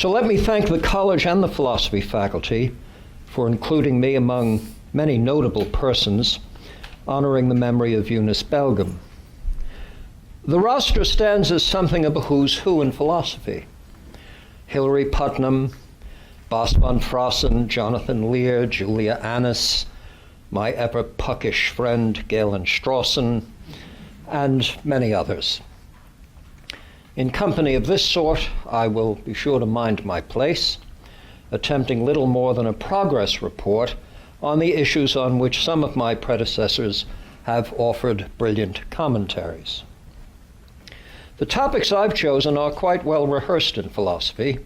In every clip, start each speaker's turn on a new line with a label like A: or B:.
A: So let me thank the college and the philosophy faculty for including me among many notable persons honoring the memory of Eunice Belgum. The roster stands as something of a who's who in philosophy. Hilary Putnam, Bas van Frossen, Jonathan Lear, Julia Annis, my ever puckish friend Galen Strawson, and many others. In company of this sort, I will be sure to mind my place, attempting little more than a progress report on the issues on which some of my predecessors have offered brilliant commentaries. The topics I've chosen are quite well rehearsed in philosophy: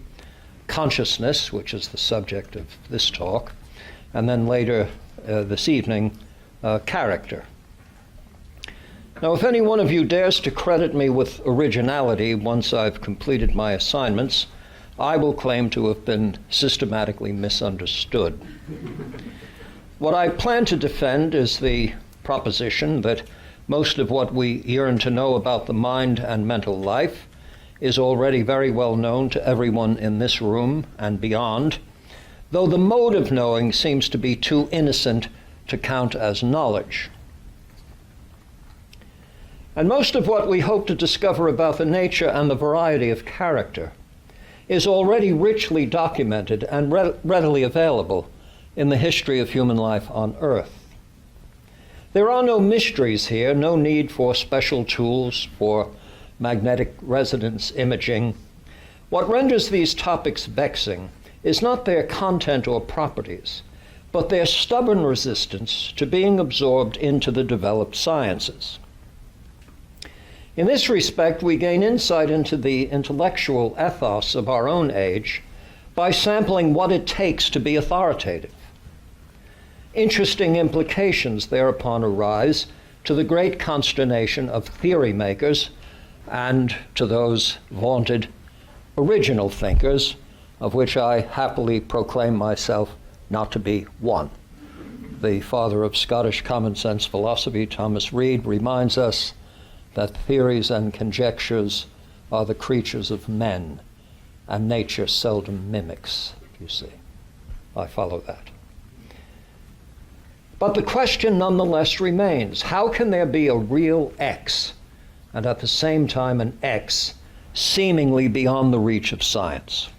A: consciousness, which is the subject of this talk, and then later this evening, character. Now, if any one of you dares to credit me with originality once I've completed my assignments, I will claim to have been systematically misunderstood. What I plan to defend is the proposition that most of what we yearn to know about the mind and mental life is already very well known to everyone in this room and beyond, though the mode of knowing seems to be too innocent to count as knowledge. And most of what we hope to discover about the nature and the variety of character is already richly documented and readily available in the history of human life on Earth. There are no mysteries here, no need for special tools for magnetic resonance imaging. What renders these topics vexing is not their content or properties, but their stubborn resistance to being absorbed into the developed sciences. In this respect, we gain insight into the intellectual ethos of our own age by sampling what it takes to be authoritative. Interesting implications thereupon arise to the great consternation of theory makers and to those vaunted original thinkers, of which I happily proclaim myself not to be one. The father of Scottish common sense philosophy, Thomas Reid, reminds us that theories and conjectures are the creatures of men, and nature seldom mimics, you see. I follow that. But the question nonetheless remains: how can there be a real X, and at the same time an X seemingly beyond the reach of science?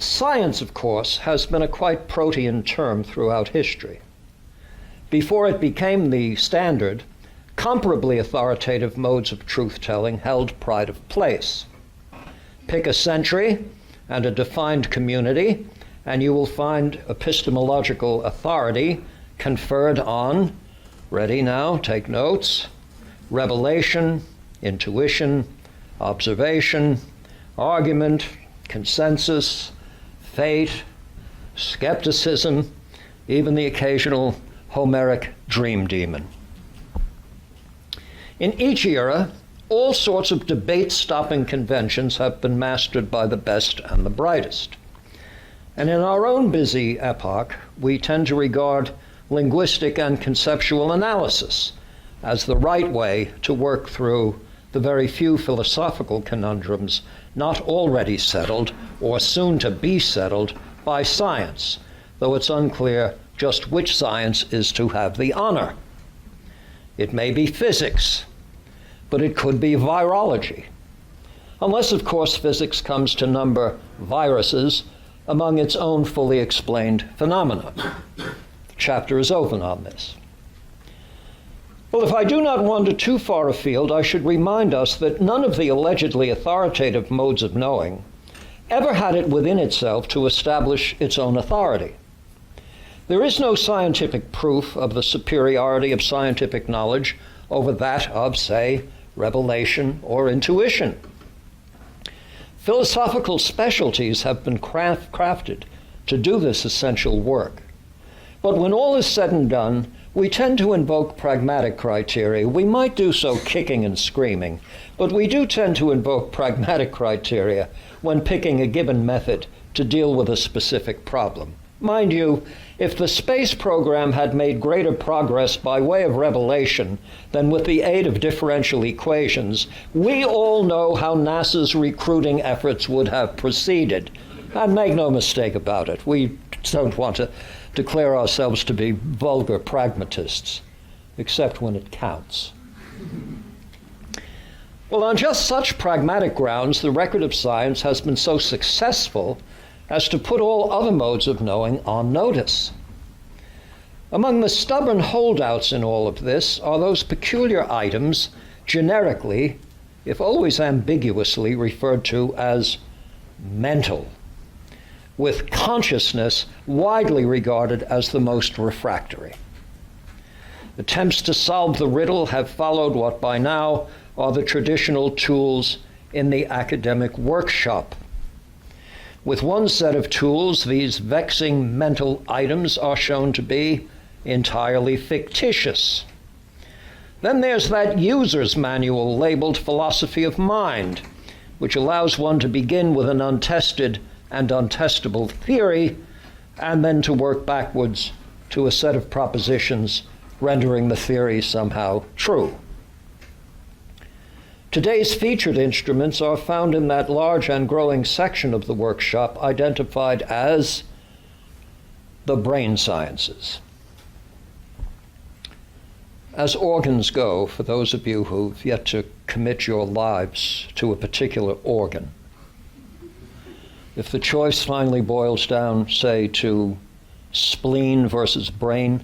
A: Science, of course, has been a quite protean term throughout history. Before it became the standard, comparably authoritative modes of truth-telling held pride of place. Pick a century and a defined community, and you will find epistemological authority conferred on, ready now, take notes, revelation, intuition, observation, argument, consensus, fate, skepticism, even the occasional Homeric dream demon. In each era, all sorts of debate-stopping conventions have been mastered by the best and the brightest. And in our own busy epoch, we tend to regard linguistic and conceptual analysis as the right way to work through the very few philosophical conundrums not already settled or soon to be settled by science, though it's unclear just which science is to have the honor. It may be physics, but it could be virology, unless, of course, physics comes to number viruses among its own fully explained phenomena. The chapter is open on this. Well, if I do not wander too far afield, I should remind us that none of the allegedly authoritative modes of knowing ever had it within itself to establish its own authority. There is no scientific proof of the superiority of scientific knowledge over that of, say, revelation or intuition. Philosophical specialties have been crafted to do this essential work. But when all is said and done, we tend to invoke pragmatic criteria. We might do so kicking and screaming, but we do tend to invoke pragmatic criteria when picking a given method to deal with a specific problem. Mind you, if the space program had made greater progress by way of revelation than with the aid of differential equations, we all know how NASA's recruiting efforts would have proceeded. And make no mistake about it, we don't want to declare ourselves to be vulgar pragmatists, except when it counts. Well, on just such pragmatic grounds, the record of science has been so successful as to put all other modes of knowing on notice. Among the stubborn holdouts in all of this are those peculiar items generically, if always ambiguously, referred to as mental, with consciousness widely regarded as the most refractory. Attempts to solve the riddle have followed what by now are the traditional tools in the academic workshop. With one set of tools, these vexing mental items are shown to be entirely fictitious. Then there's that user's manual labeled philosophy of mind, which allows one to begin with an untested and untestable theory, and then to work backwards to a set of propositions rendering the theory somehow true. Today's featured instruments are found in that large and growing section of the workshop identified as the brain sciences. As organs go, for those of you who've yet to commit your lives to a particular organ, if the choice finally boils down, say, to spleen versus brain,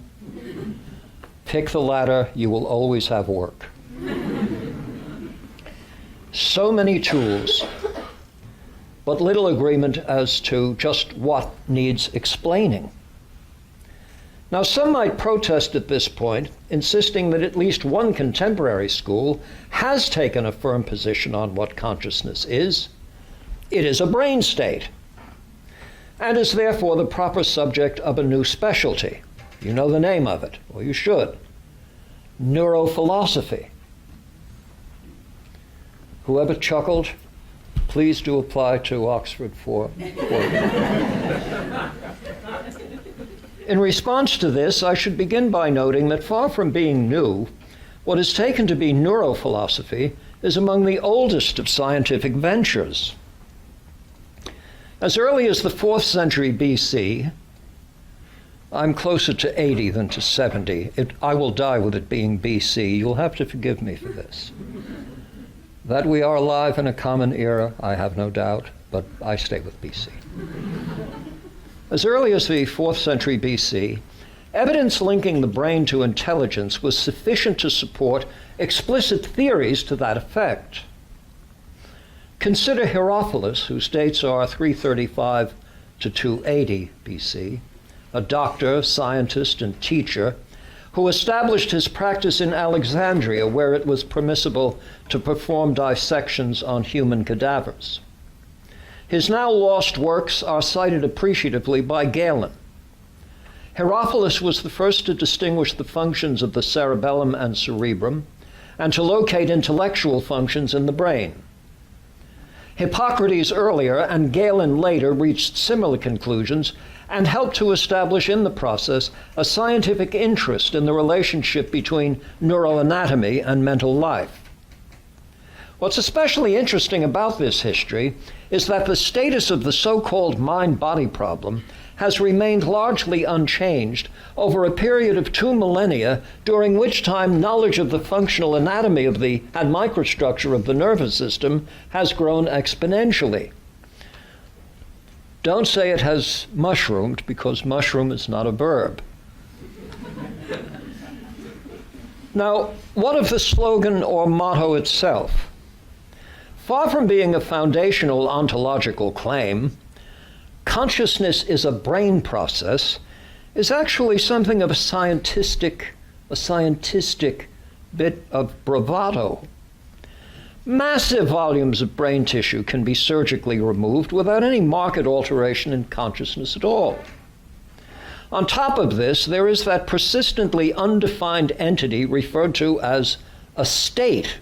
A: pick the latter, you will always have work. So many tools, but little agreement as to just what needs explaining. Now, some might protest at this point, insisting that at least one contemporary school has taken a firm position on what consciousness is. It is a brain state, and is therefore the proper subject of a new specialty. You know the name of it, or you should. Neurophilosophy. Whoever chuckled, please do apply to Oxford for In response to this, I should begin by noting that far from being new, what is taken to be neurophilosophy is among the oldest of scientific ventures. As early as the 4th century BC, I'm closer to 80 than to 70. I will die with it being BC. You'll have to forgive me for this. That we are alive in a common era, I have no doubt, but I stay with BC. As early as the 4th century BC, evidence linking the brain to intelligence was sufficient to support explicit theories to that effect. Consider Herophilus, whose dates are 335 to 280 BC, a doctor, scientist, and teacher, who established his practice in Alexandria, where it was permissible to perform dissections on human cadavers. His now lost works are cited appreciatively by Galen. Herophilus was the first to distinguish the functions of the cerebellum and cerebrum, and to locate intellectual functions in the brain. Hippocrates earlier and Galen later reached similar conclusions and helped to establish in the process a scientific interest in the relationship between neuroanatomy and mental life. What's especially interesting about this history is that the status of the so-called mind-body problem has remained largely unchanged over a period of 2 millennia, during which time knowledge of the functional anatomy of and microstructure of the nervous system has grown exponentially. Don't say it has mushroomed, because mushroom is not a verb. Now, what of the slogan or motto itself? Far from being a foundational ontological claim, consciousness is a brain process, is actually something of a scientistic bit of bravado. Massive volumes of brain tissue can be surgically removed without any marked alteration in consciousness at all. On top of this, there is that persistently undefined entity referred to as a state.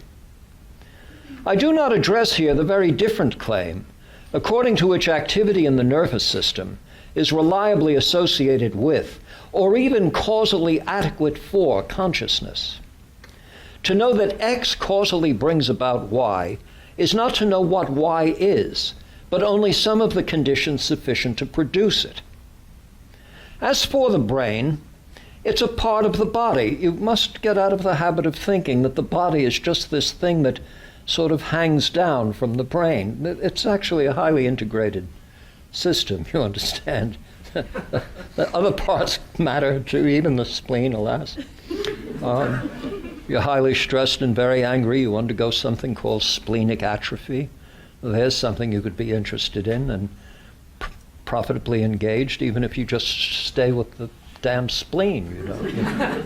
A: I do not address here the very different claim, according to which activity in the nervous system is reliably associated with, or even causally adequate for, consciousness. To know that X causally brings about Y is not to know what Y is, but only some of the conditions sufficient to produce it. As for the brain, it's a part of the body. You must get out of the habit of thinking that the body is just this thing that sort of hangs down from the brain. It's actually a highly integrated system, you understand. The other parts matter too, even the spleen, alas. You're highly stressed and very angry, you undergo something called splenic atrophy. There's something you could be interested in and profitably engaged, even if you just stay with the damn spleen, you know.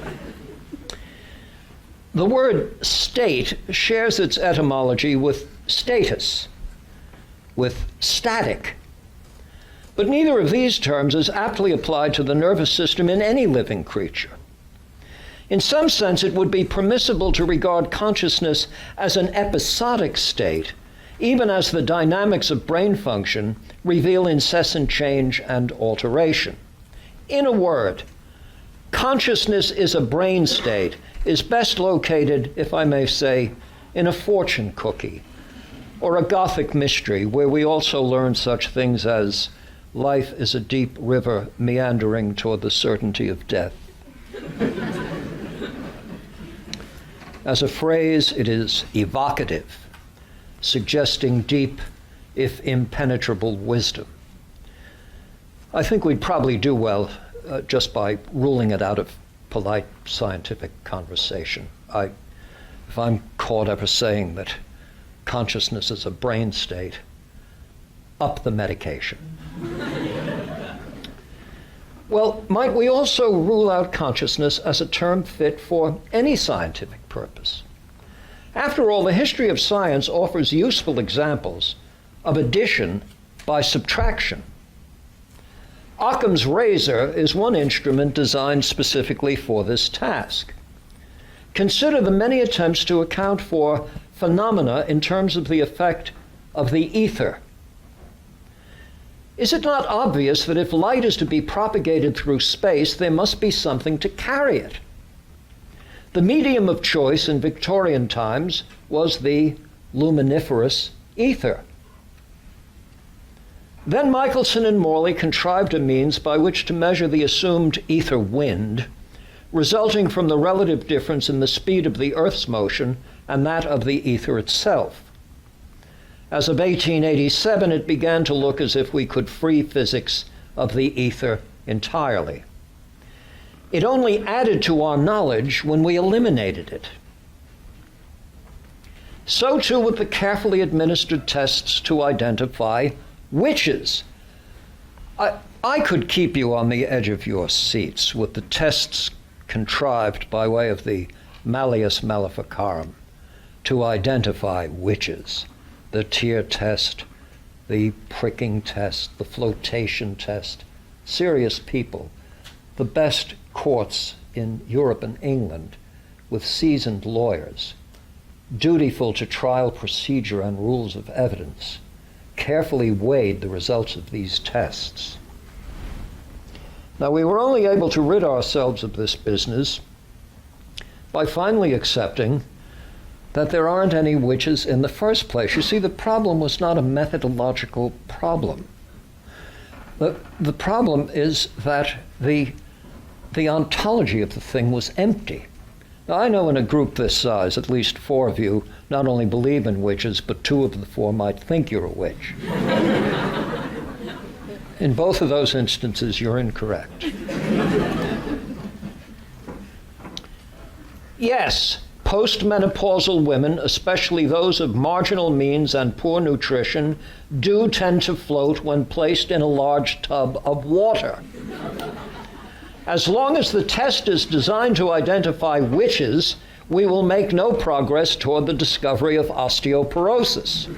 A: The word state shares its etymology with status, with static. But neither of these terms is aptly applied to the nervous system in any living creature. In some sense, it would be permissible to regard consciousness as an episodic state, even as the dynamics of brain function reveal incessant change and alteration. In a word, consciousness is a brain state, is best located, if I may say, in a fortune cookie or a Gothic mystery where we also learn such things as life is a deep river meandering toward the certainty of death. As a phrase, it is evocative, suggesting deep, if impenetrable, wisdom. I think we'd probably do well just by ruling it out of polite scientific conversation. If I'm caught ever saying that consciousness is a brain state, up the medication. Well, might we also rule out consciousness as a term fit for any scientific purpose? After all, the history of science offers useful examples of addition by subtraction. Occam's razor is one instrument designed specifically for this task. Consider the many attempts to account for phenomena in terms of the effect of the ether. Is it not obvious that if light is to be propagated through space, there must be something to carry it? The medium of choice in Victorian times was the luminiferous ether. Then Michelson and Morley contrived a means by which to measure the assumed ether wind, resulting from the relative difference in the speed of the Earth's motion and that of the ether itself. As of 1887, it began to look as if we could free physics of the ether entirely. It only added to our knowledge when we eliminated it. So too with the carefully administered tests to identify witches. I could keep you on the edge of your seats with the tests contrived by way of the Malleus Maleficarum to identify witches. The tear test, the pricking test, the flotation test. Serious people, the best courts in Europe and England with seasoned lawyers, dutiful to trial procedure and rules of evidence, carefully weighed the results of these tests. Now, we were only able to rid ourselves of this business by finally accepting that there aren't any witches in the first place. You see, the problem was not a methodological problem. The problem is that the ontology of the thing was empty. Now, I know in a group this size, at least 4 of you not only believe in witches, but 2 of the 4 might think you're a witch. In both of those instances, you're incorrect. Yes, postmenopausal women, especially those of marginal means and poor nutrition, do tend to float when placed in a large tub of water. As long as the test is designed to identify witches, we will make no progress toward the discovery of osteoporosis.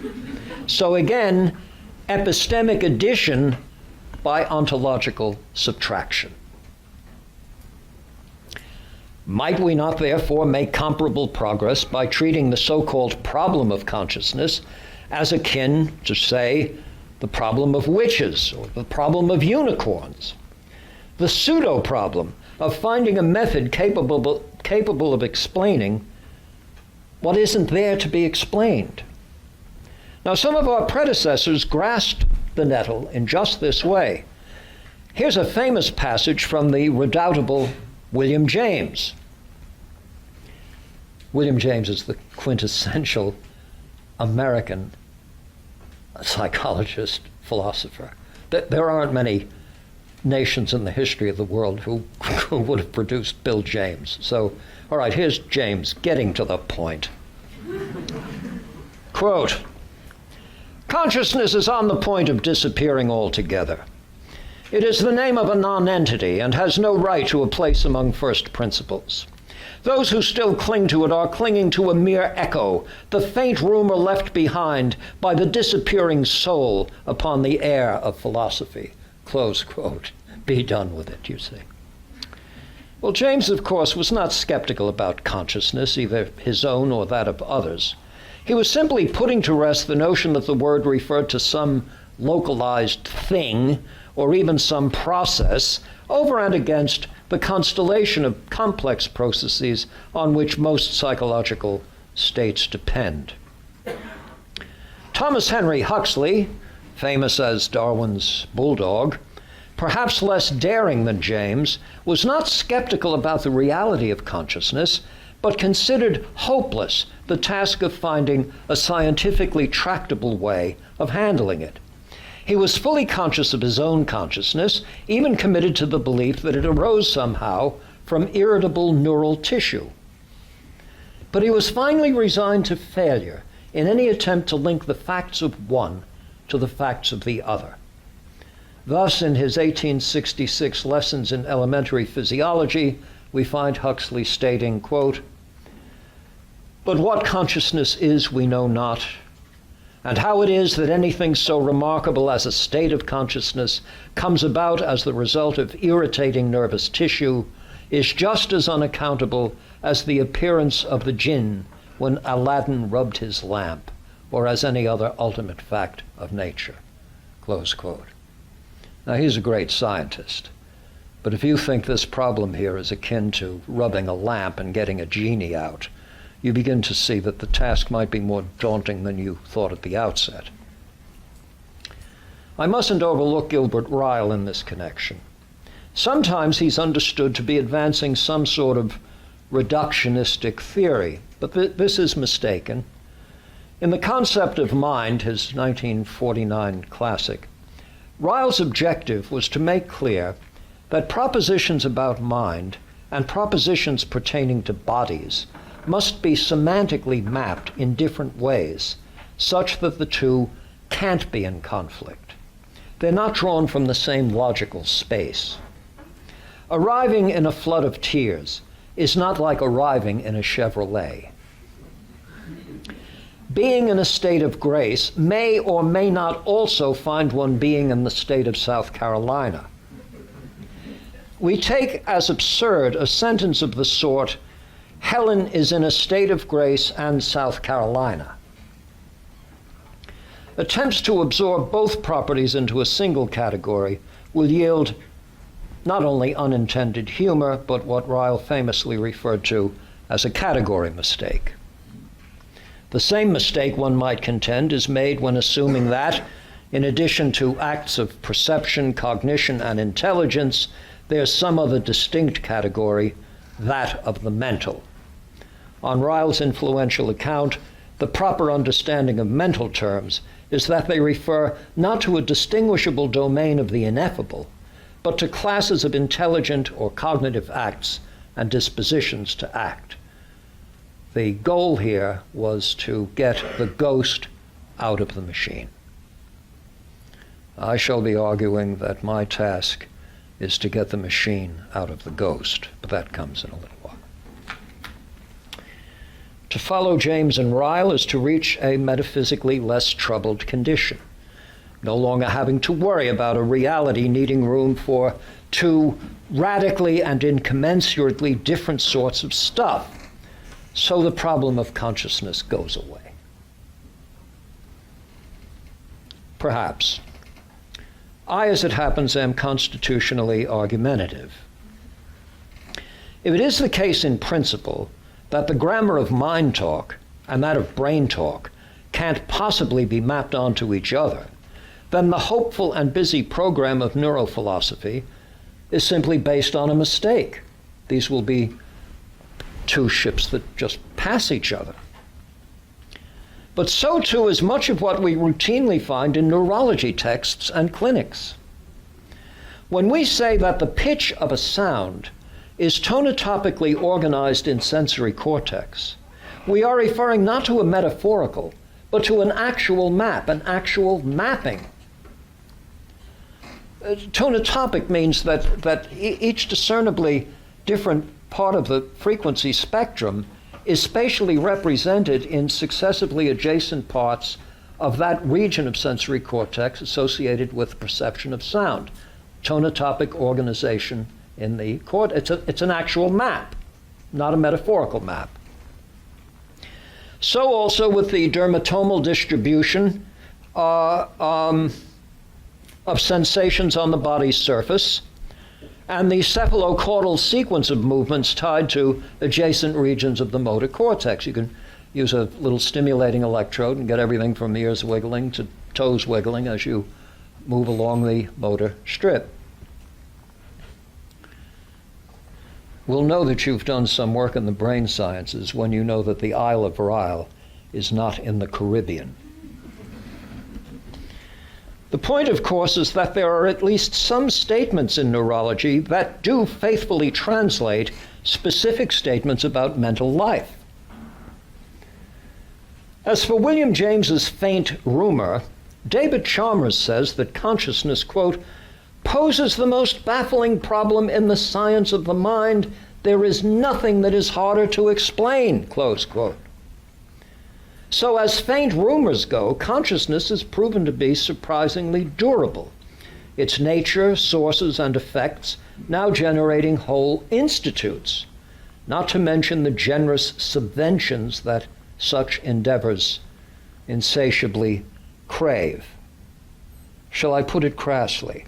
A: So again, epistemic addition by ontological subtraction. Might we not therefore make comparable progress by treating the so-called problem of consciousness as akin to, say, the problem of witches, or the problem of unicorns, the pseudo-problem of finding a method capable of explaining what isn't there to be explained. Now, some of our predecessors grasped the nettle in just this way. Here's a famous passage from the redoubtable William James. William James is the quintessential American psychologist, philosopher. There aren't many nations in the history of the world who would have produced Bill James. So, all right, here's James getting to the point. Quote, "Consciousness is on the point of disappearing altogether. It is the name of a non-entity and has no right to a place among first principles. Those who still cling to it are clinging to a mere echo, the faint rumor left behind by the disappearing soul upon the air of philosophy." Close quote. Be done with it, you see. Well, James, of course, was not skeptical about consciousness, either his own or that of others. He was simply putting to rest the notion that the word referred to some localized thing or even some process over and against the constellation of complex processes on which most psychological states depend. Thomas Henry Huxley, famous as Darwin's bulldog, perhaps less daring than James, was not skeptical about the reality of consciousness, but considered hopeless the task of finding a scientifically tractable way of handling it. He was fully conscious of his own consciousness, even committed to the belief that it arose somehow from irritable neural tissue. But he was finally resigned to failure in any attempt to link the facts of one to the facts of the other. Thus, in his 1866 Lessons in Elementary Physiology, we find Huxley stating, quote, "But what consciousness is we know not, and how it is that anything so remarkable as a state of consciousness comes about as the result of irritating nervous tissue is just as unaccountable as the appearance of the jinn when Aladdin rubbed his lamp, or as any other ultimate fact of nature." Close quote. Now, he's a great scientist, but if you think this problem here is akin to rubbing a lamp and getting a genie out, you begin to see that the task might be more daunting than you thought at the outset. I mustn't overlook Gilbert Ryle in this connection. Sometimes he's understood to be advancing some sort of reductionistic theory, but this is mistaken. In The Concept of Mind, his 1949 classic, Ryle's objective was to make clear that propositions about mind and propositions pertaining to bodies must be semantically mapped in different ways, such that the two can't be in conflict. They're not drawn from the same logical space. Arriving in a flood of tears is not like arriving in a Chevrolet. Being in a state of grace may or may not also find one being in the state of South Carolina. We take as absurd a sentence of the sort, "Helen is in a state of grace and South Carolina." Attempts to absorb both properties into a single category will yield not only unintended humor, but what Ryle famously referred to as a category mistake. The same mistake, one might contend, is made when assuming that, in addition to acts of perception, cognition, and intelligence, there's some other distinct category, that of the mental. On Ryle's influential account, the proper understanding of mental terms is that they refer not to a distinguishable domain of the ineffable, but to classes of intelligent or cognitive acts and dispositions to act. The goal here was to get the ghost out of the machine. I shall be arguing that my task is to get the machine out of the ghost, but that comes in a little while. To follow James and Ryle is to reach a metaphysically less troubled condition, no longer having to worry about a reality needing room for two radically and incommensurately different sorts of stuff. So the problem of consciousness goes away. Perhaps. I, as it happens, am constitutionally argumentative. If it is the case in principle that the grammar of mind talk and that of brain talk can't possibly be mapped onto each other, then the hopeful and busy program of neurophilosophy is simply based on a mistake. These will be two ships that just pass each other. But so too is much of what we routinely find in neurology texts and clinics. When we say that the pitch of a sound is tonotopically organized in sensory cortex, we are referring not to a metaphorical, but to an actual map, an actual mapping. Tonotopic means that each discernibly different part of the frequency spectrum is spatially represented in successively adjacent parts of that region of sensory cortex associated with perception of sound. Tonotopic organization in the cortex. It's an actual map, not a metaphorical map. So also with the dermatomal distribution of sensations on the body's surface, and the cephalocaudal sequence of movements tied to adjacent regions of the motor cortex. You can use a little stimulating electrode and get everything from ears wiggling to toes wiggling as you move along the motor strip. We'll know that you've done some work in the brain sciences when you know that the Isle of Ryle is not in the Caribbean. The point, of course, is that there are at least some statements in neurology that do faithfully translate specific statements about mental life. As for William James's faint rumor, David Chalmers says that consciousness, quote, poses the most baffling problem in the science of the mind. There is nothing that is harder to explain, close quote. So as faint rumors go, consciousness is proven to be surprisingly durable. Its nature, sources, and effects now generating whole institutes, not to mention the generous subventions that such endeavors insatiably crave. Shall I put it crassly?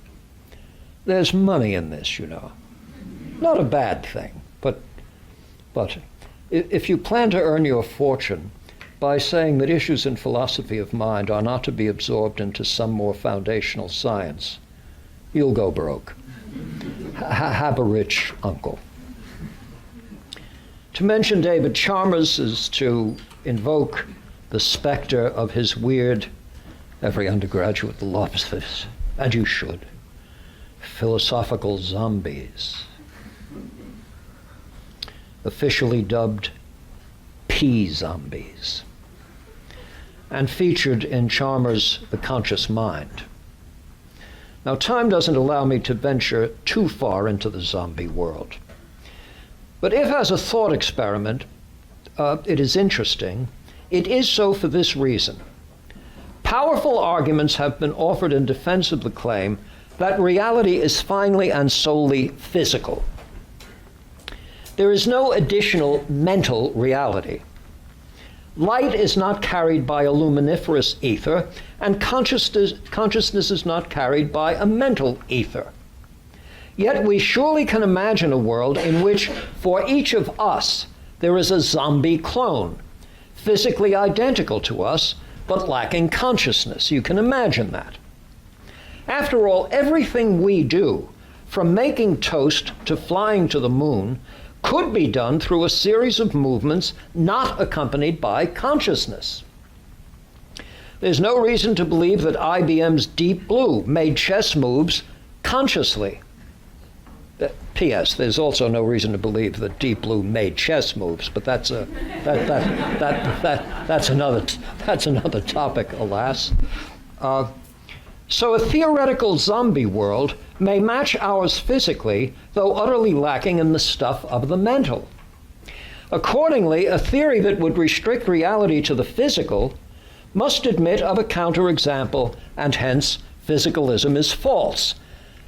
A: There's money in this, you know. Not a bad thing, but if you plan to earn your fortune by saying that issues in philosophy of mind are not to be absorbed into some more foundational science, you'll go broke. Have a rich uncle. To mention David Chalmers is to invoke the specter of his weird, every undergraduate loves this, and you should, philosophical zombies, officially dubbed P-zombies, and featured in Chalmers' The Conscious Mind. Now, time doesn't allow me to venture too far into the zombie world. But if, as a thought experiment, it is interesting, it is so for this reason. Powerful arguments have been offered in defense of the claim that reality is finally and solely physical. There is no additional mental reality. Light is not carried by a luminiferous ether, and consciousness is not carried by a mental ether. Yet we surely can imagine a world in which, for each of us, there is a zombie clone, physically identical to us, but lacking consciousness. You can imagine that. After all, everything we do, from making toast to flying to the moon, could be done through a series of movements not accompanied by consciousness. There's no reason to believe that IBM's Deep Blue made chess moves consciously. P.S. There's also no reason to believe that Deep Blue made chess moves, but that's another topic, alas. So a theoretical zombie world may match ours physically, though utterly lacking in the stuff of the mental. Accordingly, a theory that would restrict reality to the physical must admit of a counterexample, and hence physicalism is false.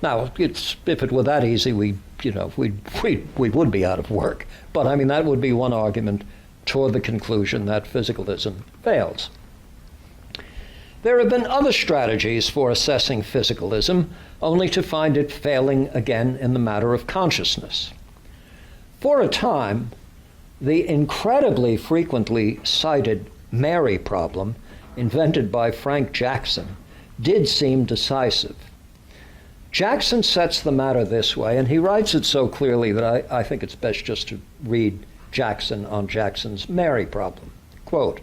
A: Now, if it were that easy, we would be out of work. But I mean, that would be one argument toward the conclusion that physicalism fails. There have been other strategies for assessing physicalism, only to find it failing again in the matter of consciousness. For a time, the incredibly frequently cited Mary problem, invented by Frank Jackson, did seem decisive. Jackson sets the matter this way, and he writes it so clearly that I think it's best just to read Jackson on Jackson's Mary problem. Quote,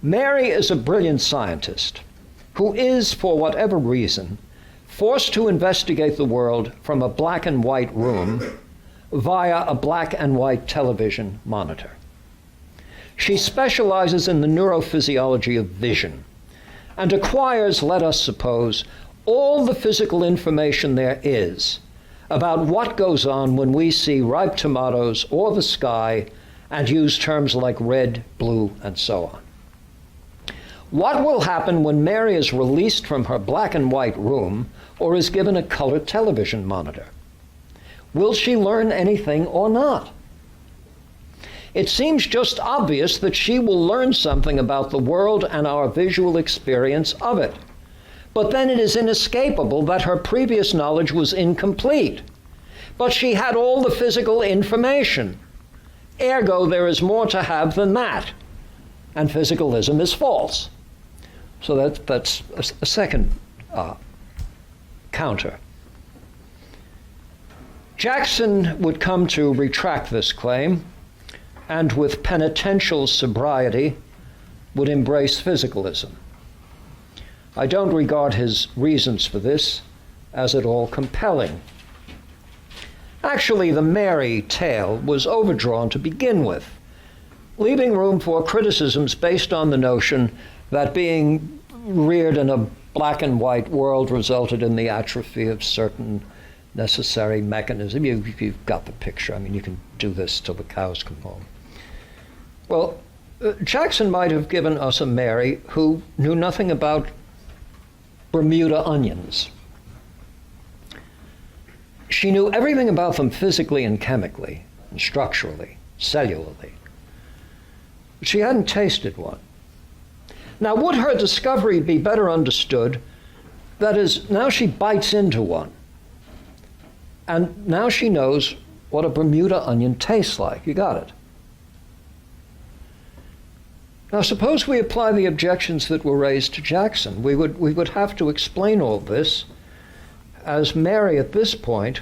A: "Mary is a brilliant scientist who is, for whatever reason, forced to investigate the world from a black and white room via a black and white television monitor. She specializes in the neurophysiology of vision and acquires, let us suppose, all the physical information there is about what goes on when we see ripe tomatoes or the sky and use terms like red, blue, and so on. What will happen when Mary is released from her black and white room or is given a color television monitor? Will she learn anything or not? It seems just obvious that she will learn something about the world and our visual experience of it. But then it is inescapable that her previous knowledge was incomplete. But she had all the physical information. Ergo, there is more to have than that. And physicalism is false." So that's a second counter. Jackson would come to retract this claim, and with penitential sobriety would embrace physicalism. I don't regard his reasons for this as at all compelling. Actually, the Mary tale was overdrawn to begin with, leaving room for criticisms based on the notion that being reared in a black and white world resulted in the atrophy of certain necessary mechanism. You've got the picture. I mean, you can do this till the cows come home. Well, Jackson might have given us a Mary who knew nothing about Bermuda onions. She knew everything about them physically and chemically, and structurally, cellularly. But she hadn't tasted one. Now, would her discovery be better understood? That is, now she bites into one. And now she knows what a Bermuda onion tastes like. You got it. Now, suppose we apply the objections that were raised to Jackson. We would have to explain all this as Mary, at this point,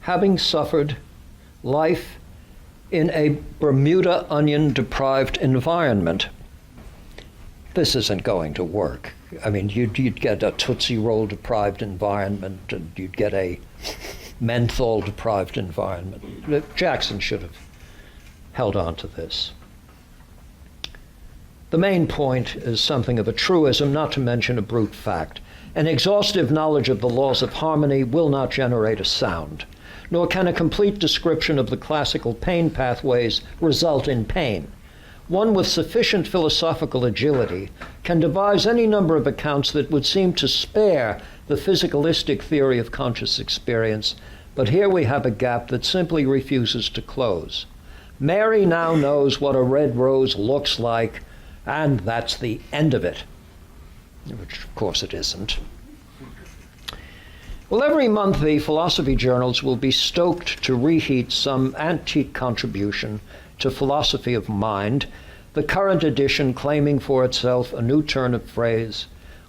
A: having suffered life in a Bermuda onion-deprived environment. This isn't going to work. I mean, you'd get a Tootsie Roll-deprived environment, and you'd get a menthol-deprived environment. Jackson should have held on to this. The main point is something of a truism, not to mention a brute fact. An exhaustive knowledge of the laws of harmony will not generate a sound, nor can a complete description of the classical pain pathways result in pain. One with sufficient philosophical agility can devise any number of accounts that would seem to spare the physicalistic theory of conscious experience, but here we have a gap that simply refuses to close. Mary now knows what a red rose looks like, and that's the end of it, which of course it isn't. Well, every month the philosophy journals will be stoked to reheat some antique contribution to philosophy of mind, the current edition claiming for itself a new turn of phrase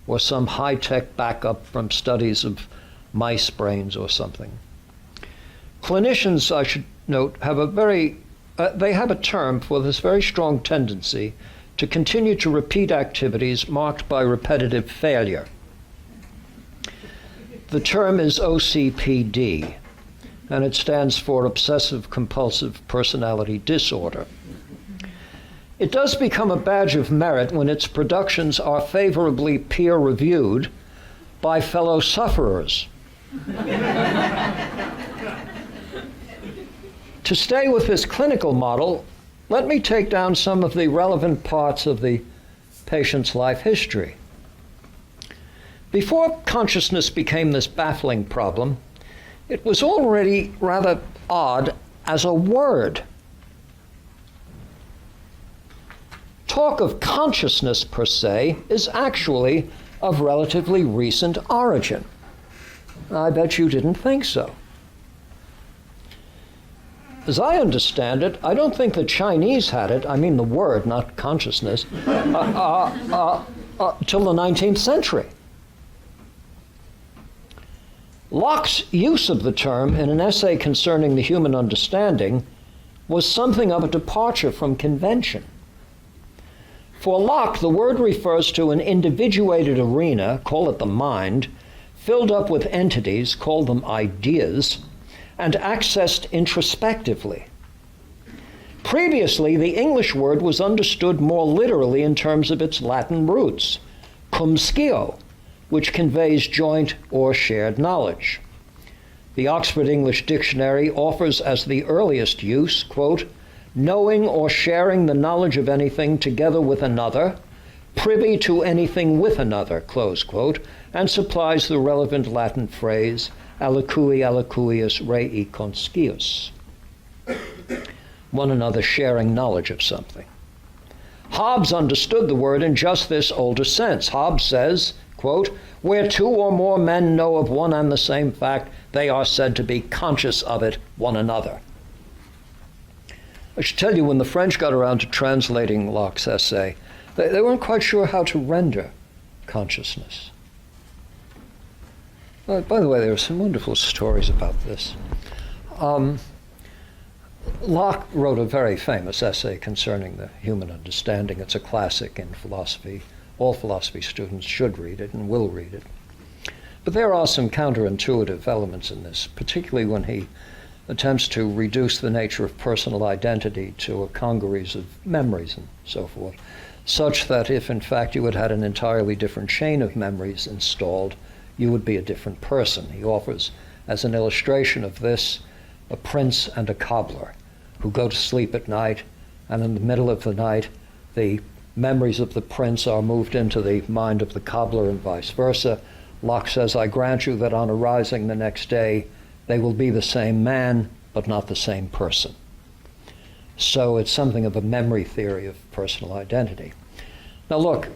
A: or some high-tech backup from studies of mice brains or something. Clinicians, I should note, have they have a term for this very strong tendency to continue to repeat activities marked by repetitive failure. The term is OCPD, and it stands for Obsessive Compulsive Personality Disorder. It does become a badge of merit when its productions are favorably peer-reviewed by fellow sufferers. To stay with this clinical model, let me take down some of the relevant parts of the patient's life history. Before consciousness became this baffling problem, it was already rather odd as a word. talk of consciousness per se is actually of relatively recent origin. I bet you didn't think so. As I understand it, I don't think the Chinese had it, I mean the word, not consciousness, till the 19th century. Locke's use of the term in an essay concerning the human understanding was something of a departure from convention. For Locke, the word refers to an individuated arena, call it the mind, filled up with entities, call them ideas, and accessed introspectively. Previously, the English word was understood more literally in terms of its Latin roots, cum scio, which conveys joint or shared knowledge. The Oxford English Dictionary offers as the earliest use, quote, knowing or sharing the knowledge of anything together with another, privy to anything with another, close quote, and supplies the relevant Latin phrase, aliqui aliquius rei conscius, one another sharing knowledge of something. Hobbes understood the word in just this older sense. Hobbes says, quote, where two or more men know of one and the same fact, they are said to be conscious of it one another. I should tell you, when the French got around to translating Locke's essay, they weren't quite sure how to render consciousness. By the way, there are some wonderful stories about this. Locke wrote a very famous essay concerning the human understanding. It's a classic in philosophy. All philosophy students should read it and will read it. But there are some counterintuitive elements in this, particularly when he attempts to reduce the nature of personal identity to a congeries of memories and so forth, such that if in fact you had had an entirely different chain of memories installed, you would be a different person. He offers as an illustration of this a prince and a cobbler who go to sleep at night, and in the middle of the night the memories of the prince are moved into the mind of the cobbler and vice versa. Locke says, I grant you that on arising the next day, they will be the same man, but not the same person. So it's something of a memory theory of personal identity. Now look,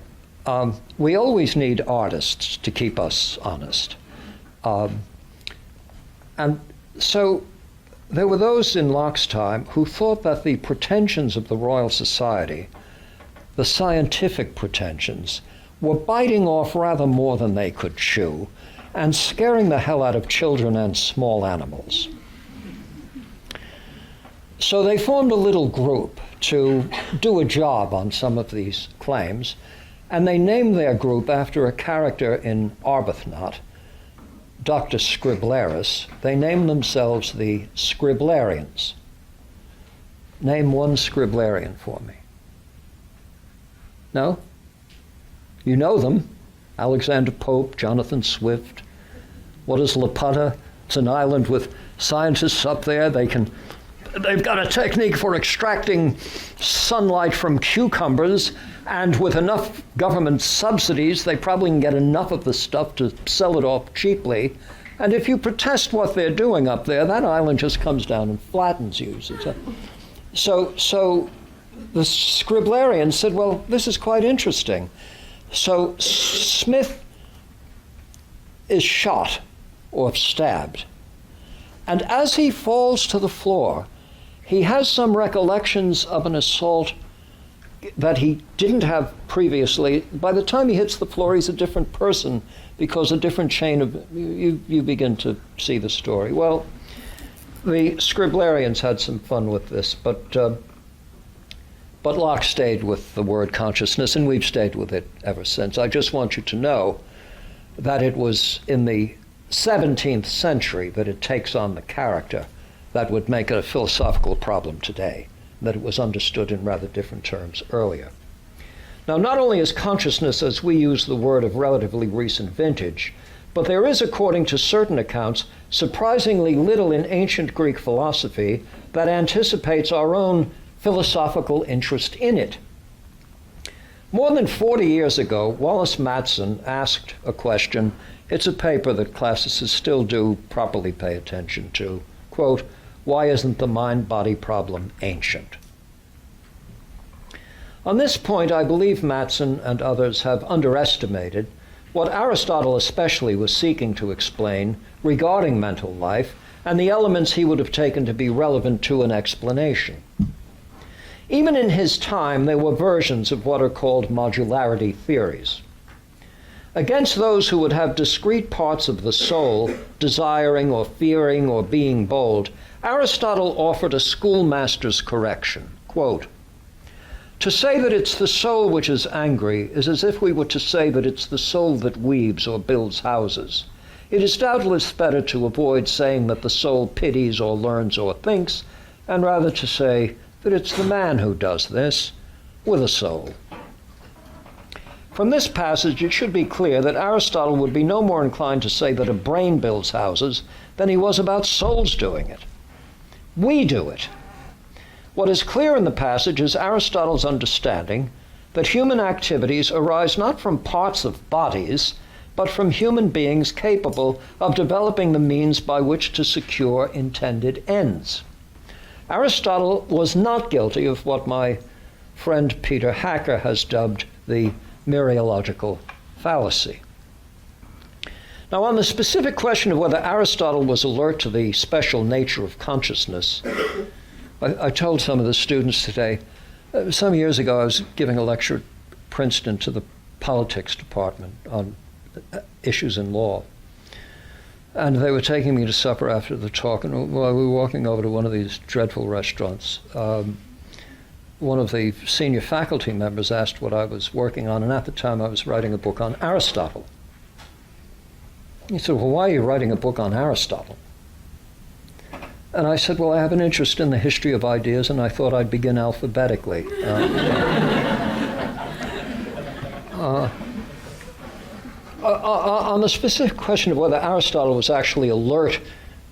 A: we always need artists to keep us honest. And so there were those in Locke's time who thought that the pretensions of the Royal Society, the scientific pretensions, were biting off rather more than they could chew and scaring the hell out of children and small animals. So they formed a little group to do a job on some of these claims, and they named their group after a character in Arbuthnot, Dr. Scriblerus. They named themselves the Scriblarians. Name one Scriblarian for me. No? You know them. Alexander Pope, Jonathan Swift. What is Laputa? It's an island with scientists up there. They've got a technique for extracting sunlight from cucumbers, and with enough government subsidies, they probably can get enough of the stuff to sell it off cheaply. And if you protest what they're doing up there, that island just comes down and flattens you. So the Scriblarians said, well, this is quite interesting. So Smith is shot or stabbed. And as he falls to the floor, he has some recollections of an assault that he didn't have previously. By the time he hits the floor, he's a different person because a different chain of, you begin to see the story. Well, the Scriblarians had some fun with this, but Locke stayed with the word consciousness, and we've stayed with it ever since. I just want you to know that it was in the 17th century that it takes on the character that would make it a philosophical problem today, that it was understood in rather different terms earlier. Now, not only is consciousness, as we use the word, of relatively recent vintage, but there is, according to certain accounts, surprisingly little in ancient Greek philosophy that anticipates our own philosophical interest in it. More than 40 years ago, Wallace Matson asked a question. It's a paper that classicists still do properly pay attention to. Quote, why isn't the mind-body problem ancient? On this point, I believe Matson and others have underestimated what Aristotle especially was seeking to explain regarding mental life and the elements he would have taken to be relevant to an explanation. Even in his time, there were versions of what are called modularity theories. Against those who would have discrete parts of the soul, desiring or fearing or being bold, Aristotle offered a schoolmaster's correction. Quote, "To say that it's the soul which is angry is as if we were to say that it's the soul that weaves or builds houses. It is doubtless better to avoid saying that the soul pities or learns or thinks, and rather to say that it's the man who does this with a soul." From this passage, it should be clear that Aristotle would be no more inclined to say that a brain builds houses than he was about souls doing it. We do it. What is clear in the passage is Aristotle's understanding that human activities arise not from parts of bodies, but from human beings capable of developing the means by which to secure intended ends. Aristotle was not guilty of what my friend Peter Hacker has dubbed the mereological fallacy. Now, on the specific question of whether Aristotle was alert to the special nature of consciousness, I told some of the students today, some years ago I was giving a lecture at Princeton to the politics department on issues in law. And they were taking me to supper after the talk, and while we were walking over to one of these dreadful restaurants, one of the senior faculty members asked what I was working on, and at the time I was writing a book on Aristotle. He said, "Well, why are you writing a book on Aristotle?" And I said, "Well, I have an interest in the history of ideas, and I thought I'd begin alphabetically." On the specific question of whether Aristotle was actually alert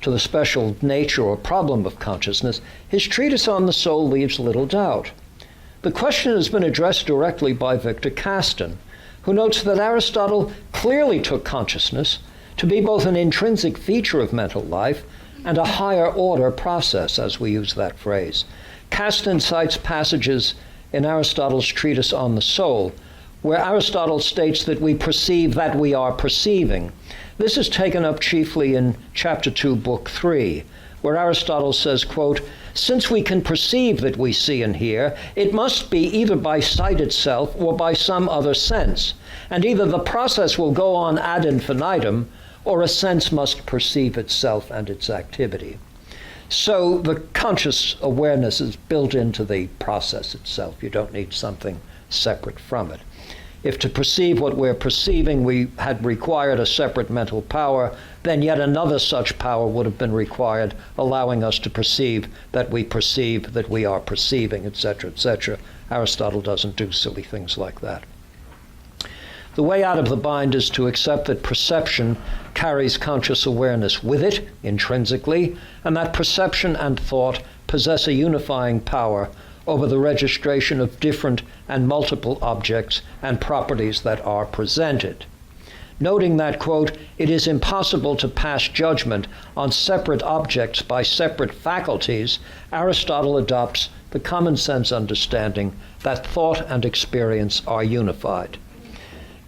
A: to the special nature or problem of consciousness, his treatise on the soul leaves little doubt. The question has been addressed directly by Victor Kasten, who notes that Aristotle clearly took consciousness to be both an intrinsic feature of mental life and a higher order process, as we use that phrase. Kasten cites passages in Aristotle's treatise on the soul, where Aristotle states that we perceive that we are perceiving. This is taken up chiefly in Chapter 2, Book 3, where Aristotle says, quote, "Since we can perceive that we see and hear, it must be either by sight itself or by some other sense, and either the process will go on ad infinitum, or a sense must perceive itself and its activity." So the conscious awareness is built into the process itself. You don't need something separate from it. If to perceive what we're perceiving we had required a separate mental power, then yet another such power would have been required, allowing us to perceive that we are perceiving, etc., etc. Aristotle doesn't do silly things like that. The way out of the bind is to accept that perception carries conscious awareness with it, intrinsically, and that perception and thought possess a unifying power over the registration of different and multiple objects and properties that are presented. Noting that, quote, "It is impossible to pass judgment on separate objects by separate faculties," Aristotle adopts the common sense understanding that thought and experience are unified.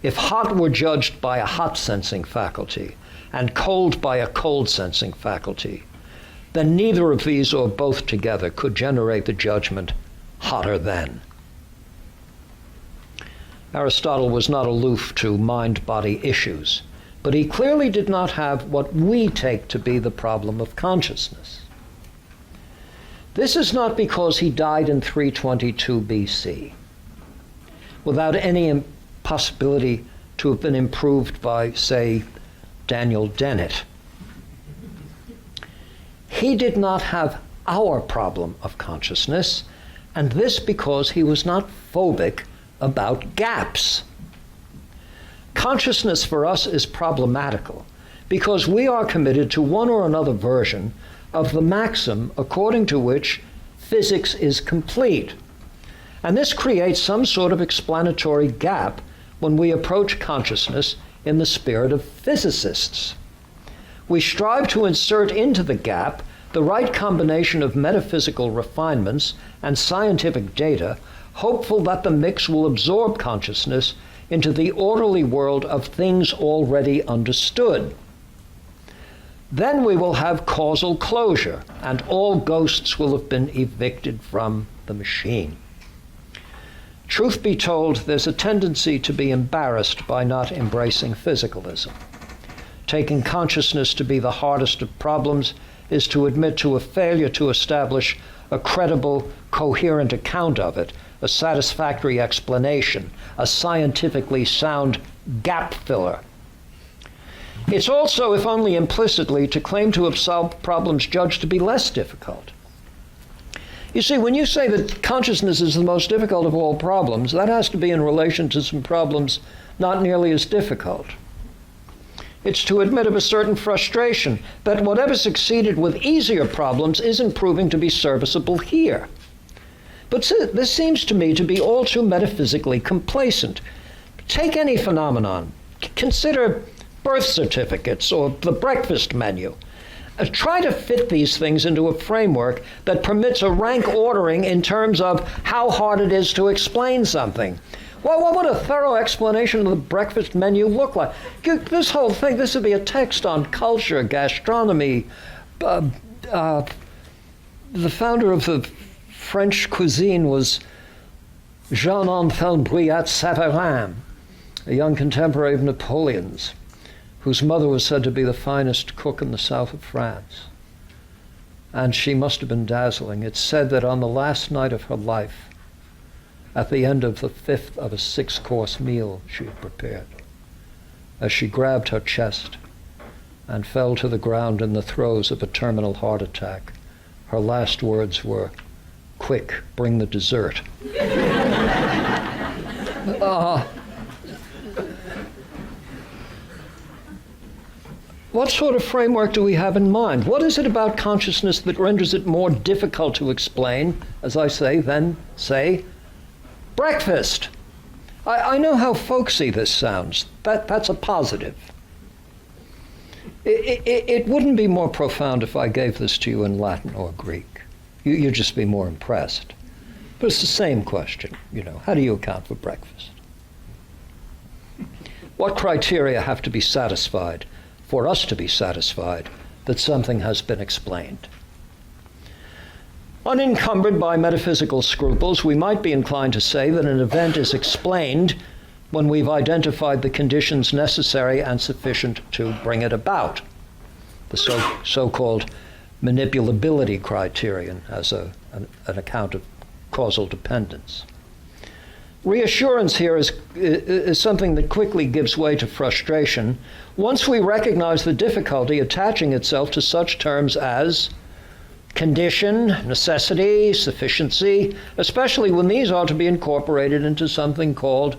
A: If hot were judged by a hot sensing faculty and cold by a cold sensing faculty, then neither of these or both together could generate the judgment hotter than. Aristotle was not aloof to mind-body issues, but he clearly did not have what we take to be the problem of consciousness. This is not because he died in 322 BC, without any possibility to have been improved by, say, Daniel Dennett. He did not have our problem of consciousness, and this because he was not phobic about gaps. Consciousness for us is problematical because we are committed to one or another version of the maxim according to which physics is complete. And this creates some sort of explanatory gap when we approach consciousness in the spirit of physicists. We strive to insert into the gap the right combination of metaphysical refinements and scientific data, hopeful that the mix will absorb consciousness into the orderly world of things already understood. Then we will have causal closure, and all ghosts will have been evicted from the machine. Truth be told, there's a tendency to be embarrassed by not embracing physicalism. Taking consciousness to be the hardest of problems is to admit to a failure to establish a credible, coherent account of it, a satisfactory explanation, a scientifically sound gap filler. It's also, if only implicitly, to claim to have solved problems judged to be less difficult. You see, when you say that consciousness is the most difficult of all problems, that has to be in relation to some problems not nearly as difficult. It's to admit of a certain frustration that whatever succeeded with easier problems isn't proving to be serviceable here. But this seems to me to be all too metaphysically complacent. Take any phenomenon. Consider birth certificates or the breakfast menu. Try to fit these things into a framework that permits a rank ordering in terms of how hard it is to explain something. Well, what would a thorough explanation of the breakfast menu look like? This whole thing, this would be a text on culture, gastronomy. The founder of the French cuisine was Jean-Antoine Brillat-Savarin, a young contemporary of Napoleon's, whose mother was said to be the finest cook in the south of France. And she must have been dazzling. It's said that on the last night of her life, at the end of the fifth of a 6-course meal she had prepared, as she grabbed her chest and fell to the ground in the throes of a terminal heart attack, her last words were, "Quick, bring the dessert." What sort of framework do we have in mind? What is it about consciousness that renders it more difficult to explain, as I say, than, say, breakfast? I know how folksy this sounds. That's a positive. It wouldn't be more profound if I gave this to you in Latin or Greek. You'd just be more impressed. But it's the same question, how do you account for breakfast? What criteria have to be satisfied for us to be satisfied that something has been explained? Unencumbered by metaphysical scruples, we might be inclined to say that an event is explained when we've identified the conditions necessary and sufficient to bring it about, the so-called manipulability criterion as an account of causal dependence. Reassurance here is something that quickly gives way to frustration once we recognize the difficulty attaching itself to such terms as condition, necessity, sufficiency, especially when these are to be incorporated into something called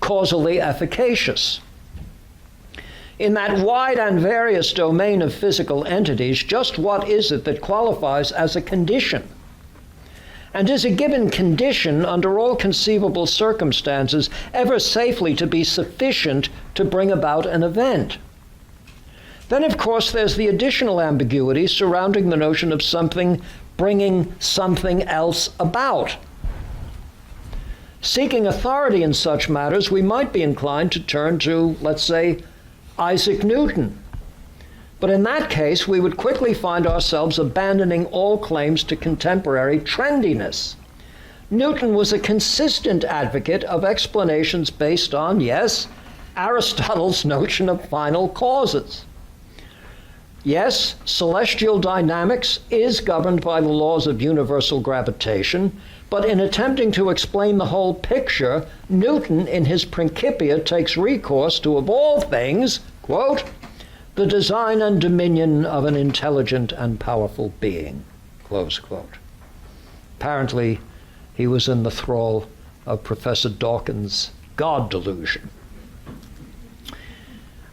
A: causally efficacious. In that wide and various domain of physical entities, just what is it that qualifies as a condition? And is a given condition, under all conceivable circumstances, ever safely to be sufficient to bring about an event? Then, of course, there's the additional ambiguity surrounding the notion of something bringing something else about. Seeking authority in such matters, we might be inclined to turn to, let's say, Isaac Newton. But in that case, we would quickly find ourselves abandoning all claims to contemporary trendiness. Newton was a consistent advocate of explanations based on, yes, Aristotle's notion of final causes. Yes, celestial dynamics is governed by the laws of universal gravitation, but in attempting to explain the whole picture, Newton, in his Principia, takes recourse to, of all things, quote, the design and dominion of an intelligent and powerful being, close quote. Apparently, he was in the thrall of Professor Dawkins' God delusion.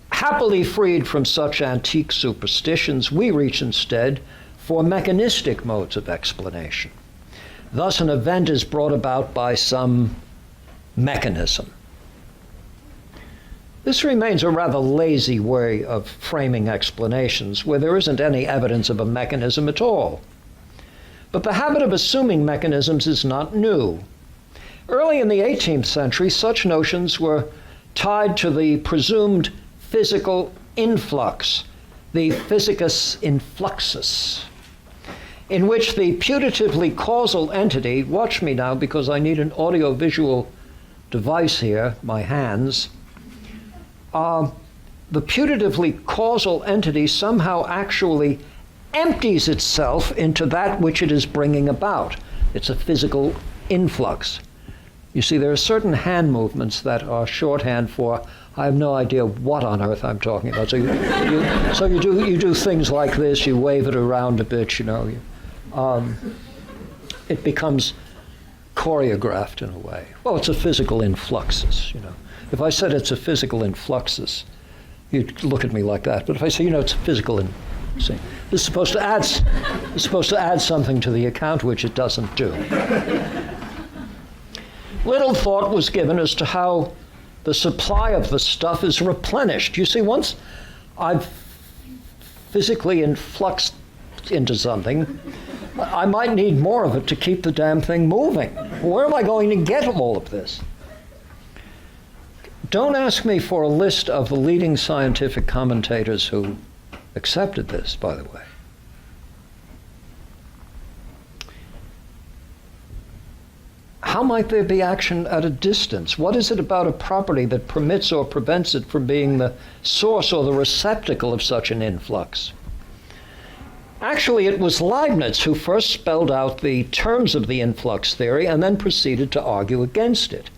A: Happily freed from such antique superstitions, we reach instead for mechanistic modes of explanation. Thus, an event is brought about by some mechanism. This remains a rather lazy way of framing explanations where there isn't any evidence of a mechanism at all. But the habit of assuming mechanisms is not new. Early in the 18th century, such notions were tied to the presumed physical influx, the physicus influxus, in which the putatively causal entity, watch me now because I need an audio-visual device here, my hands, the putatively causal entity somehow actually empties itself into that which it is bringing about. It's a physical influx. You see, there are certain hand movements that are shorthand for, I have no idea what on earth I'm talking about. So you do things like this, you wave it around a bit, you know. It becomes choreographed in a way. Well, it's a physical influxus, you know. If I said it's a physical influxus, you'd look at me like that. But if I say, you know, it's a physical see, this is supposed to add something to the account, which it doesn't do. Little thought was given as to how the supply of the stuff is replenished. You see, once I've physically influxed into something, I might need more of it to keep the damn thing moving. Where am I going to get all of this? Don't ask me for a list of the leading scientific commentators who accepted this, by the way. How might there be action at a distance? What is it about a property that permits or prevents it from being the source or the receptacle of such an influx? Actually, it was Leibniz who first spelled out the terms of the influx theory and then proceeded to argue against it.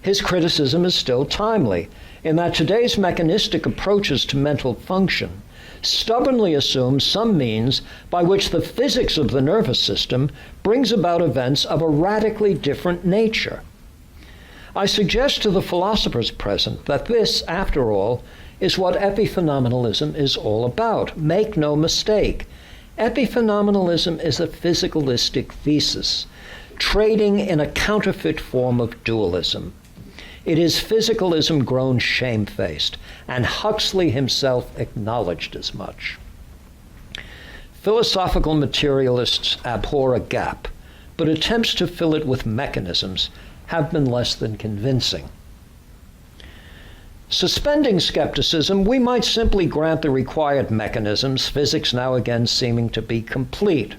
A: His criticism is still timely, in that today's mechanistic approaches to mental function stubbornly assume some means by which the physics of the nervous system brings about events of a radically different nature. I suggest to the philosophers present that this, after all, is what epiphenomenalism is all about. Make no mistake. Epiphenomenalism is a physicalistic thesis, trading in a counterfeit form of dualism. It is physicalism grown shamefaced, and Huxley himself acknowledged as much. Philosophical materialists abhor a gap, but attempts to fill it with mechanisms have been less than convincing. Suspending skepticism, we might simply grant the required mechanisms, physics now again seeming to be complete.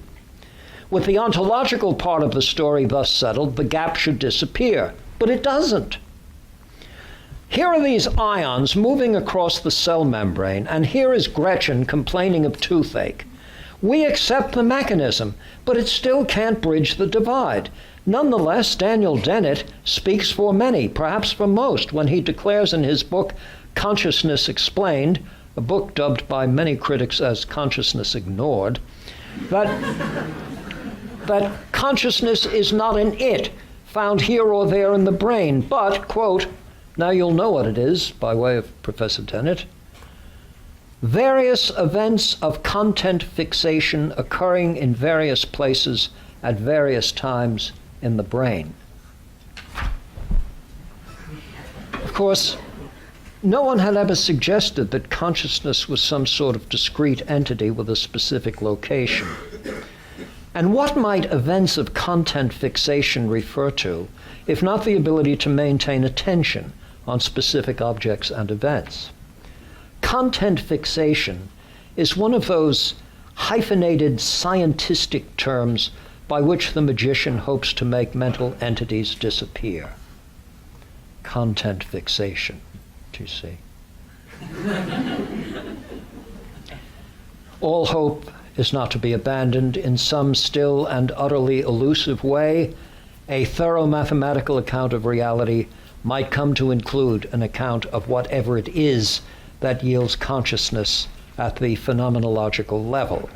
A: With the ontological part of the story thus settled, the gap should disappear, but it doesn't. Here are these ions moving across the cell membrane, and here is Gretchen complaining of toothache. We accept the mechanism, but it still can't bridge the divide. Nonetheless, Daniel Dennett speaks for many, perhaps for most, when he declares in his book, Consciousness Explained, a book dubbed by many critics as Consciousness Ignored, that consciousness is not an it, found here or there in the brain, but, quote, now you'll know what it is, by way of Professor Dennett, various events of content fixation occurring in various places at various times in the brain. Of course, no one had ever suggested that consciousness was some sort of discrete entity with a specific location. And what might events of content fixation refer to, if not the ability to maintain attention on specific objects and events? Content fixation is one of those hyphenated scientistic terms by which the magician hopes to make mental entities disappear. Content fixation, do you see? All hope is not to be abandoned. In some still and utterly elusive way, a thorough mathematical account of reality might come to include an account of whatever it is that yields consciousness at the phenomenological level.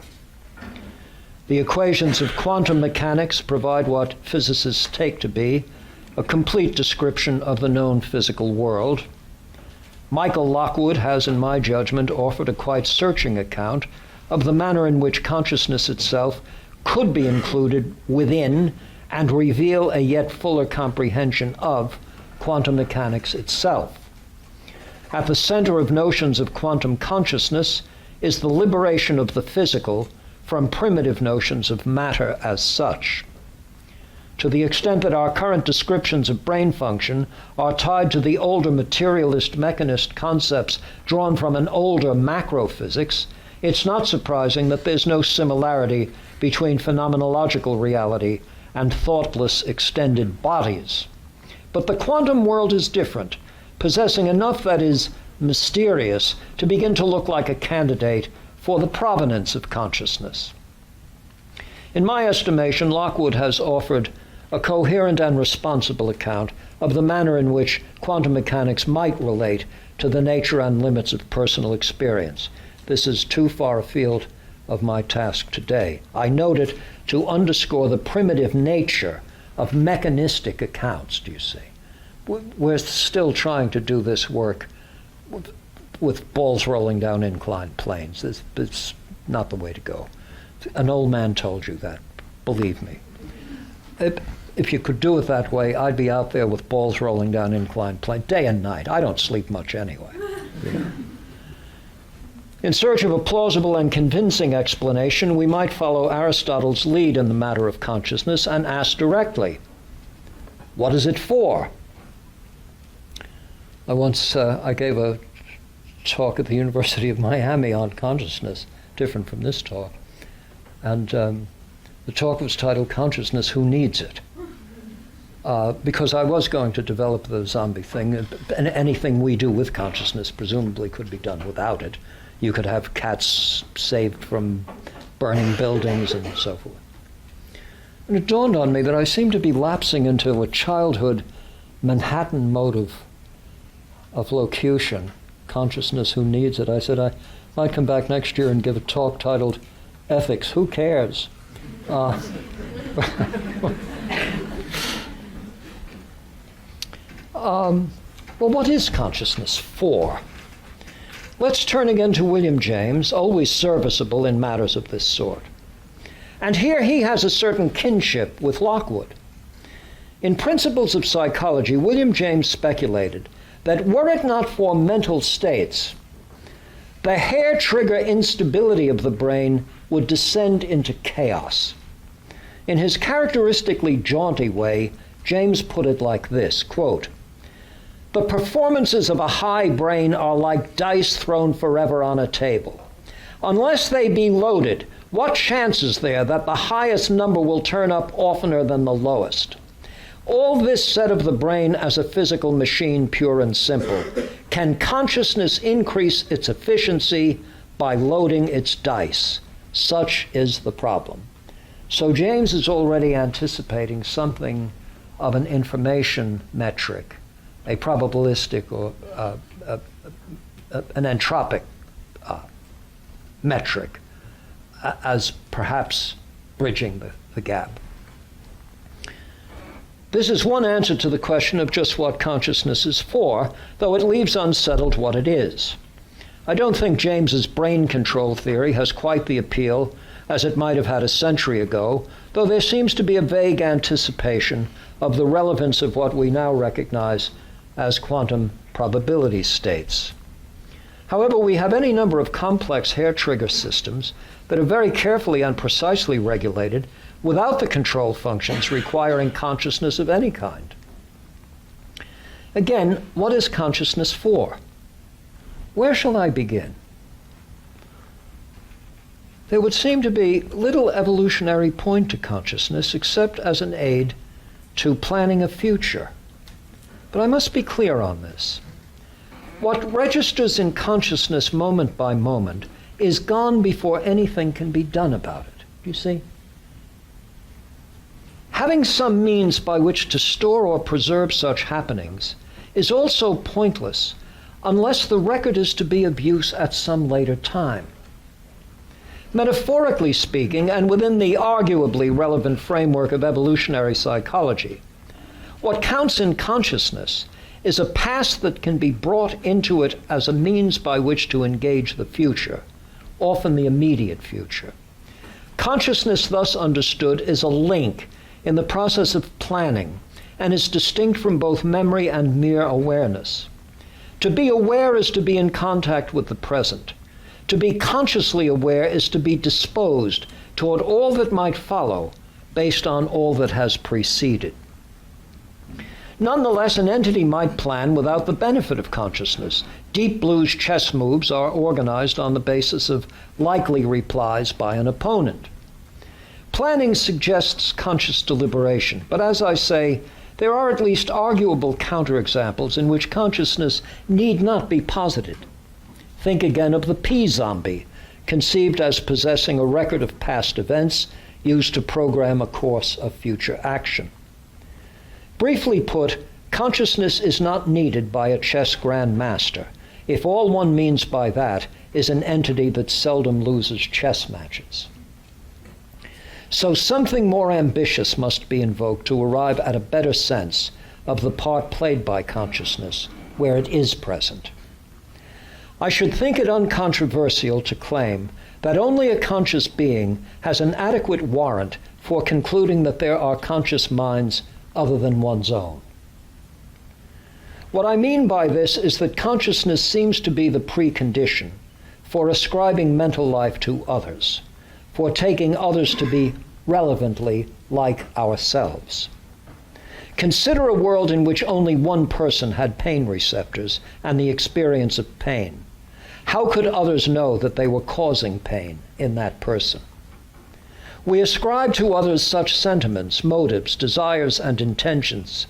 A: The equations of quantum mechanics provide what physicists take to be a complete description of the known physical world. Michael Lockwood has, in my judgment, offered a quite searching account of the manner in which consciousness itself could be included within and reveal a yet fuller comprehension of quantum mechanics itself. At the center of notions of quantum consciousness is the liberation of the physical from primitive notions of matter as such. To the extent that our current descriptions of brain function are tied to the older materialist mechanist concepts drawn from an older macrophysics, it's not surprising that there's no similarity between phenomenological reality and thoughtless extended bodies. But the quantum world is different, possessing enough that is mysterious to begin to look like a candidate for the provenance of consciousness. In my estimation, Lockwood has offered a coherent and responsible account of the manner in which quantum mechanics might relate to the nature and limits of personal experience. This is too far afield of my task today. I note it to underscore the primitive nature of mechanistic accounts, do you see? We're still trying to do this work with balls rolling down inclined planes. It's not the way to go. An old man told you that, believe me. If you could do it that way, I'd be out there with balls rolling down inclined planes day and night. I don't sleep much anyway. In search of a plausible and convincing explanation, we might follow Aristotle's lead in the matter of consciousness and ask directly, what is it for? I gave a talk at the University of Miami on consciousness, different from this talk. And the talk was titled Consciousness, Who Needs It? Because I was going to develop the zombie thing, and anything we do with consciousness presumably could be done without it. You could have cats saved from burning buildings and so forth. And it dawned on me that I seemed to be lapsing into a childhood Manhattan mode of locution. Consciousness, who needs it? I said I might come back next year and give a talk titled Ethics, Who Cares? Well, what is consciousness for? Let's turn again to William James, always serviceable in matters of this sort. And here he has a certain kinship with Lockwood. In Principles of Psychology, William James speculated that were it not for mental states, the hair-trigger instability of the brain would descend into chaos. In his characteristically jaunty way, James put it like this, quote, "The performances of a high brain are like dice thrown forever on a table. Unless they be loaded, what chance is there that the highest number will turn up oftener than the lowest? All this said of the brain as a physical machine, pure and simple. Can consciousness increase its efficiency by loading its dice? Such is the problem." So James is already anticipating something of an information metric, a probabilistic or an entropic metric, as perhaps bridging the gap. This is one answer to the question of just what consciousness is for, though it leaves unsettled what it is. I don't think James's brain control theory has quite the appeal as it might have had a century ago, though there seems to be a vague anticipation of the relevance of what we now recognize as quantum probability states. However, we have any number of complex hair-trigger systems that are very carefully and precisely regulated without the control functions requiring consciousness of any kind. Again, what is consciousness for? Where shall I begin? There would seem to be little evolutionary point to consciousness except as an aid to planning a future. But I must be clear on this. What registers in consciousness moment by moment is gone before anything can be done about it. Do you see? Having some means by which to store or preserve such happenings is also pointless unless the record is to be of use at some later time. Metaphorically speaking, and within the arguably relevant framework of evolutionary psychology, what counts in consciousness is a past that can be brought into it as a means by which to engage the future, often the immediate future. Consciousness, thus understood, is a link in the process of planning and is distinct from both memory and mere awareness. To be aware is to be in contact with the present. To be consciously aware is to be disposed toward all that might follow based on all that has preceded. Nonetheless, an entity might plan without the benefit of consciousness. Deep Blue's chess moves are organized on the basis of likely replies by an opponent. Planning suggests conscious deliberation, but as I say, there are at least arguable counterexamples in which consciousness need not be posited. Think again of the P-zombie, conceived as possessing a record of past events used to program a course of future action. Briefly put, consciousness is not needed by a chess grandmaster, if all one means by that is an entity that seldom loses chess matches. So something more ambitious must be invoked to arrive at a better sense of the part played by consciousness where it is present. I should think it uncontroversial to claim that only a conscious being has an adequate warrant for concluding that there are conscious minds other than one's own. What I mean by this is that consciousness seems to be the precondition for ascribing mental life to others, for taking others to be relevantly like ourselves. Consider a world in which only one person had pain receptors and the experience of pain. How could others know that they were causing pain in that person? We ascribe to others such sentiments, motives, desires, and intentions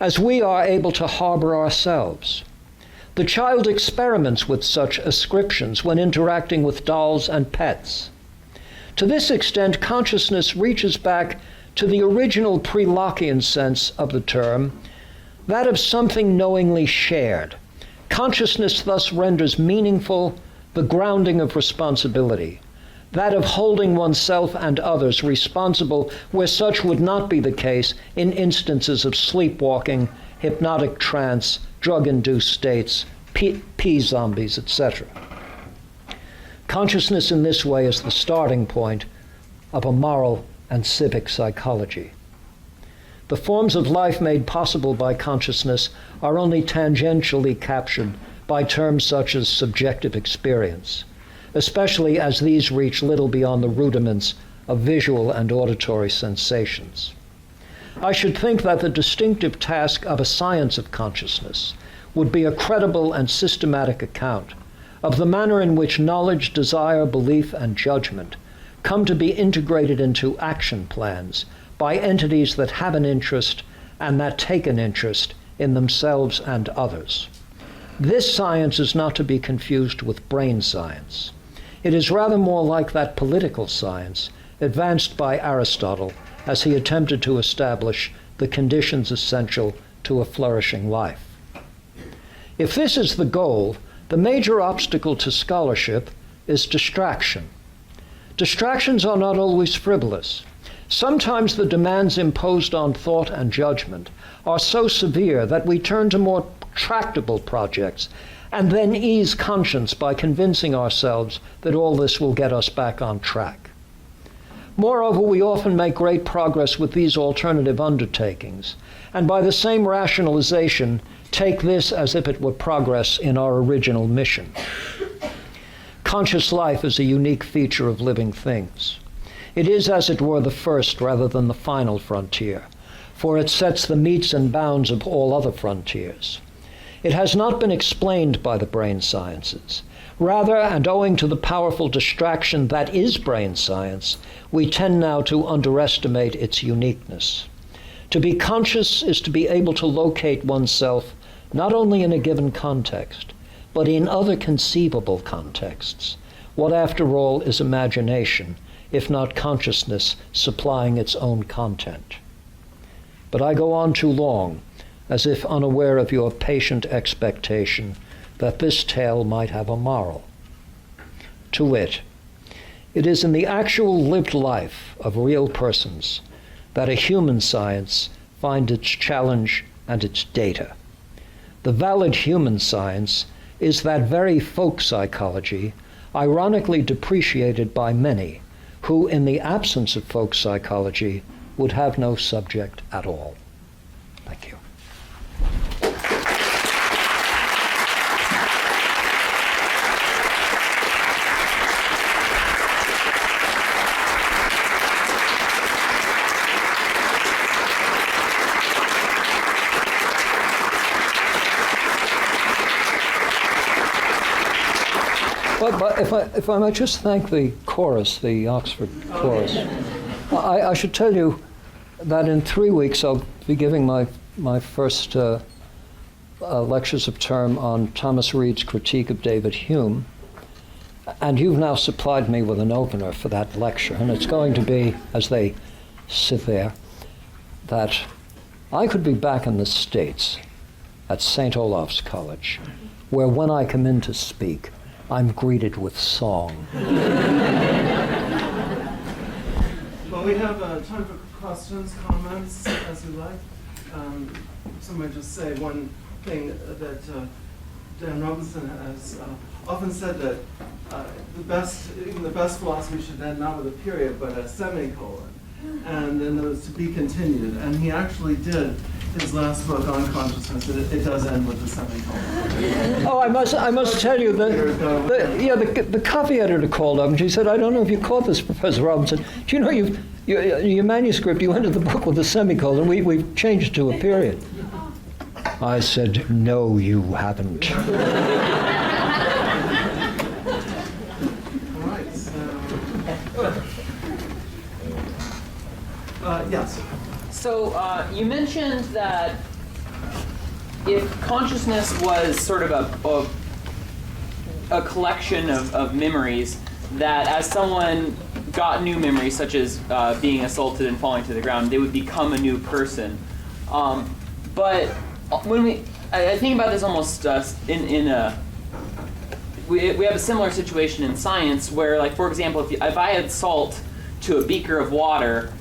A: as we are able to harbor ourselves. The child experiments with such ascriptions when interacting with dolls and pets. To this extent, consciousness reaches back to the original pre-Lockean sense of the term, that of something knowingly shared. Consciousness thus renders meaningful the grounding of responsibility, that of holding oneself and others responsible where such would not be the case in instances of sleepwalking, hypnotic trance, drug-induced states, P-zombies, etc. Consciousness in this way is the starting point of a moral and civic psychology. The forms of life made possible by consciousness are only tangentially captured by terms such as subjective experience, especially as these reach little beyond the rudiments of visual and auditory sensations. I should think that the distinctive task of a science of consciousness would be a credible and systematic account of the manner in which knowledge, desire, belief, and judgment come to be integrated into action plans by entities that have an interest and that take an interest in themselves and others. This science is not to be confused with brain science. It is rather more like that political science advanced by Aristotle as he attempted to establish the conditions essential to a flourishing life. If this is the goal, the major obstacle to scholarship is distraction. Distractions are not always frivolous. Sometimes the demands imposed on thought and judgment are so severe that we turn to more tractable projects and then ease conscience by convincing ourselves that all this will get us back on track. Moreover, we often make great progress with these alternative undertakings, and by the same rationalization, take this as if it were progress in our original mission. Conscious life is a unique feature of living things. It is, as it were, the first rather than the final frontier, for it sets the metes and bounds of all other frontiers. It has not been explained by the brain sciences. Rather, and owing to the powerful distraction that is brain science, we tend now to underestimate its uniqueness. To be conscious is to be able to locate oneself not only in a given context, but in other conceivable contexts. What, after all, is imagination, if not consciousness supplying its own content? But I go on too long, as if unaware of your patient expectation that this tale might have a moral. To wit, it is in the actual lived life of real persons that a human science finds its challenge and its data. The valid human science is that very folk psychology, ironically depreciated by many, who, in the absence of folk psychology, would have no subject at all. Thank you. But if I might just thank the chorus, the Oxford chorus. I should tell you that in 3 weeks I'll be giving my first lectures of term on Thomas Reid's critique of David Hume. And you've now supplied me with an opener for that lecture. And it's going to be, as they sit there, that I could be back in the States at St Olaf's College, where when I come in to speak, I'm greeted with song.
B: Well, we have time for questions, comments, as you like. Somebody just say one thing that Dan Robinson has often said, that even the best philosophy should end not with a period, but a semicolon, and then those to be continued. And he actually did his last book on consciousness. It does end with a semicolon.
A: Oh, I must tell you that the copy editor called up and she said, "I don't know if you caught this, Professor Robinson. Do you know your manuscript? You ended the book with a semicolon. We've changed it to a period." I said, "No, you haven't."
B: Yes.
C: So you mentioned that if consciousness was sort of a collection of memories, that as someone got new memories, such as being assaulted and falling to the ground, they would become a new person. But when I think about this almost we have a similar situation in science where, like, for example, if I add salt to a beaker of water,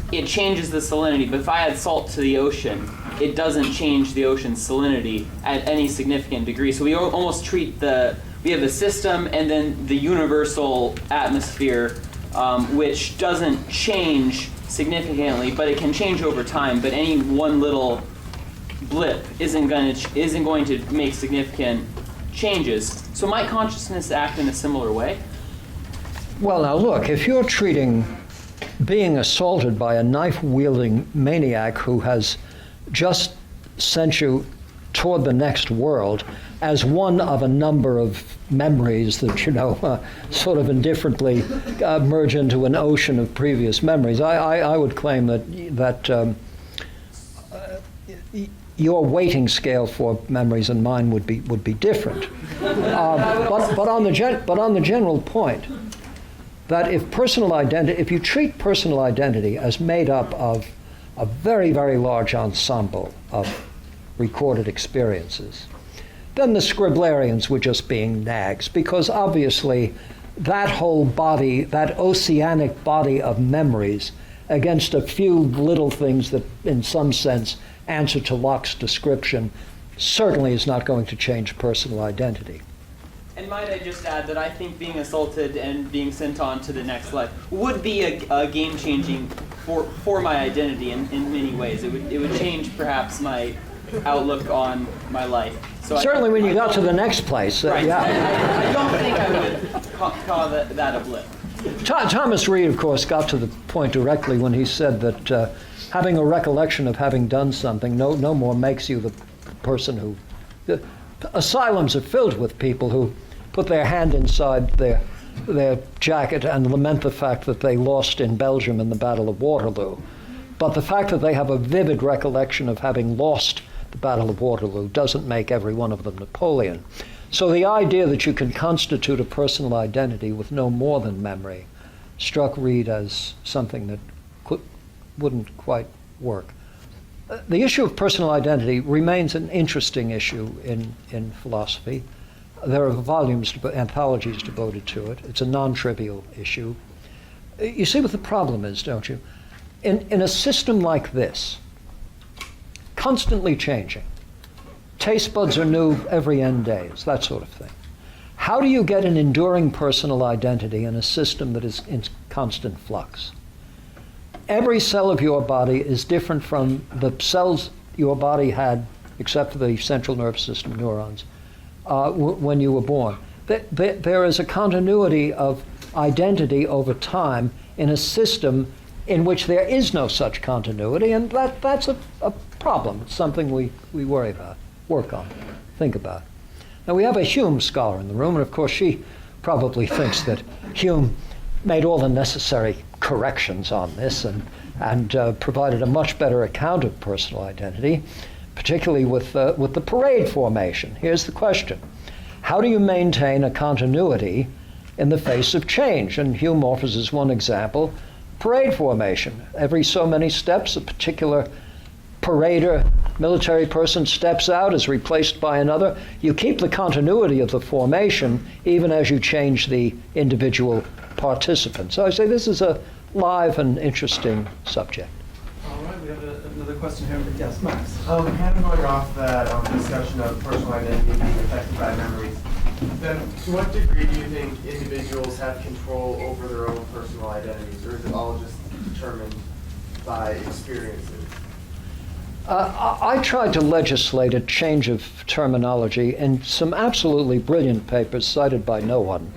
C: it changes the salinity. But if I add salt to the ocean, it doesn't change the ocean's salinity at any significant degree. So we almost treat we have a system and then the universal atmosphere, which doesn't change significantly, but it can change over time. But any one little blip isn't going to make significant changes. So might consciousness act in a similar way?
A: Well, now look, if you're treating being assaulted by a knife-wielding maniac who has just sent you toward the next world as one of a number of memories that, sort of indifferently merge into an ocean of previous memories, I would claim that your weighting scale for memories and mine would be different. But on the general point, that if you treat personal identity as made up of a very, very large ensemble of recorded experiences, then the scriblarians were just being nags, because obviously that whole body, that oceanic body of memories, against a few little things that in some sense answer to Locke's description, certainly is not going to change personal identity.
C: And might I just add that I think being assaulted and being sent on to the next life would be a game-changing for my identity in many ways. It would change perhaps my outlook on my life. So
A: certainly when you got to the next place.
C: Right.
A: Yeah.
C: I don't think I would call that a blip.
A: Thomas Reid, of course, got to the point directly when he said that having a recollection of having done something no more makes you the person who... Asylums are filled with people who put their hand inside their jacket and lament the fact that they lost in Belgium in the Battle of Waterloo. But the fact that they have a vivid recollection of having lost the Battle of Waterloo doesn't make every one of them Napoleon. So the idea that you can constitute a personal identity with no more than memory struck Reid as something that wouldn't quite work. The issue of personal identity remains an interesting issue in philosophy. There are volumes, anthologies devoted to it. It's a non-trivial issue. You see what the problem is, don't you? In a system like this, constantly changing, taste buds are new every n days, that sort of thing. How do you get an enduring personal identity in a system that is in constant flux? Every cell of your body is different from the cells your body had, except for the central nervous system neurons, when you were born. There is a continuity of identity over time in a system in which there is no such continuity, and that's a problem. It's something we worry about, work on, think about. Now, we have a Hume scholar in the room, and of course she probably thinks that Hume made all the necessary corrections on this and provided a much better account of personal identity, particularly with the parade formation. Here's the question. How do you maintain a continuity in the face of change? And Hume offers as one example, parade formation. Every so many steps, a particular parader, military person steps out, is replaced by another. You keep the continuity of the formation even as you change the individual participants. So I say this is a live and interesting subject.
B: All right, we have another question here. Yes, Max.
D: Kind of going off that discussion of personal identity being affected by memories, then to what degree do you think individuals have control over their own personal identities, or is it all just determined by experiences?
A: I tried to legislate a change of terminology in some absolutely brilliant papers cited by no one.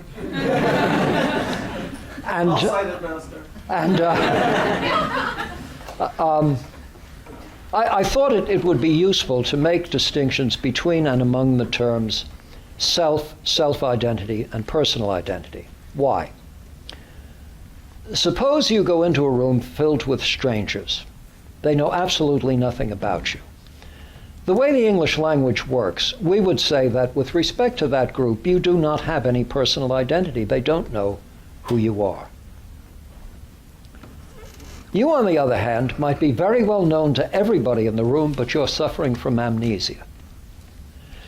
B: I'll cite it, Master.
A: And I thought it would be useful to make distinctions between and among the terms self-identity, and personal identity. Why? Suppose you go into a room filled with strangers. They know absolutely nothing about you. The way the English language works, we would say that with respect to that group, you do not have any personal identity. They don't know who you are. You, on the other hand, might be very well known to everybody in the room, but you're suffering from amnesia.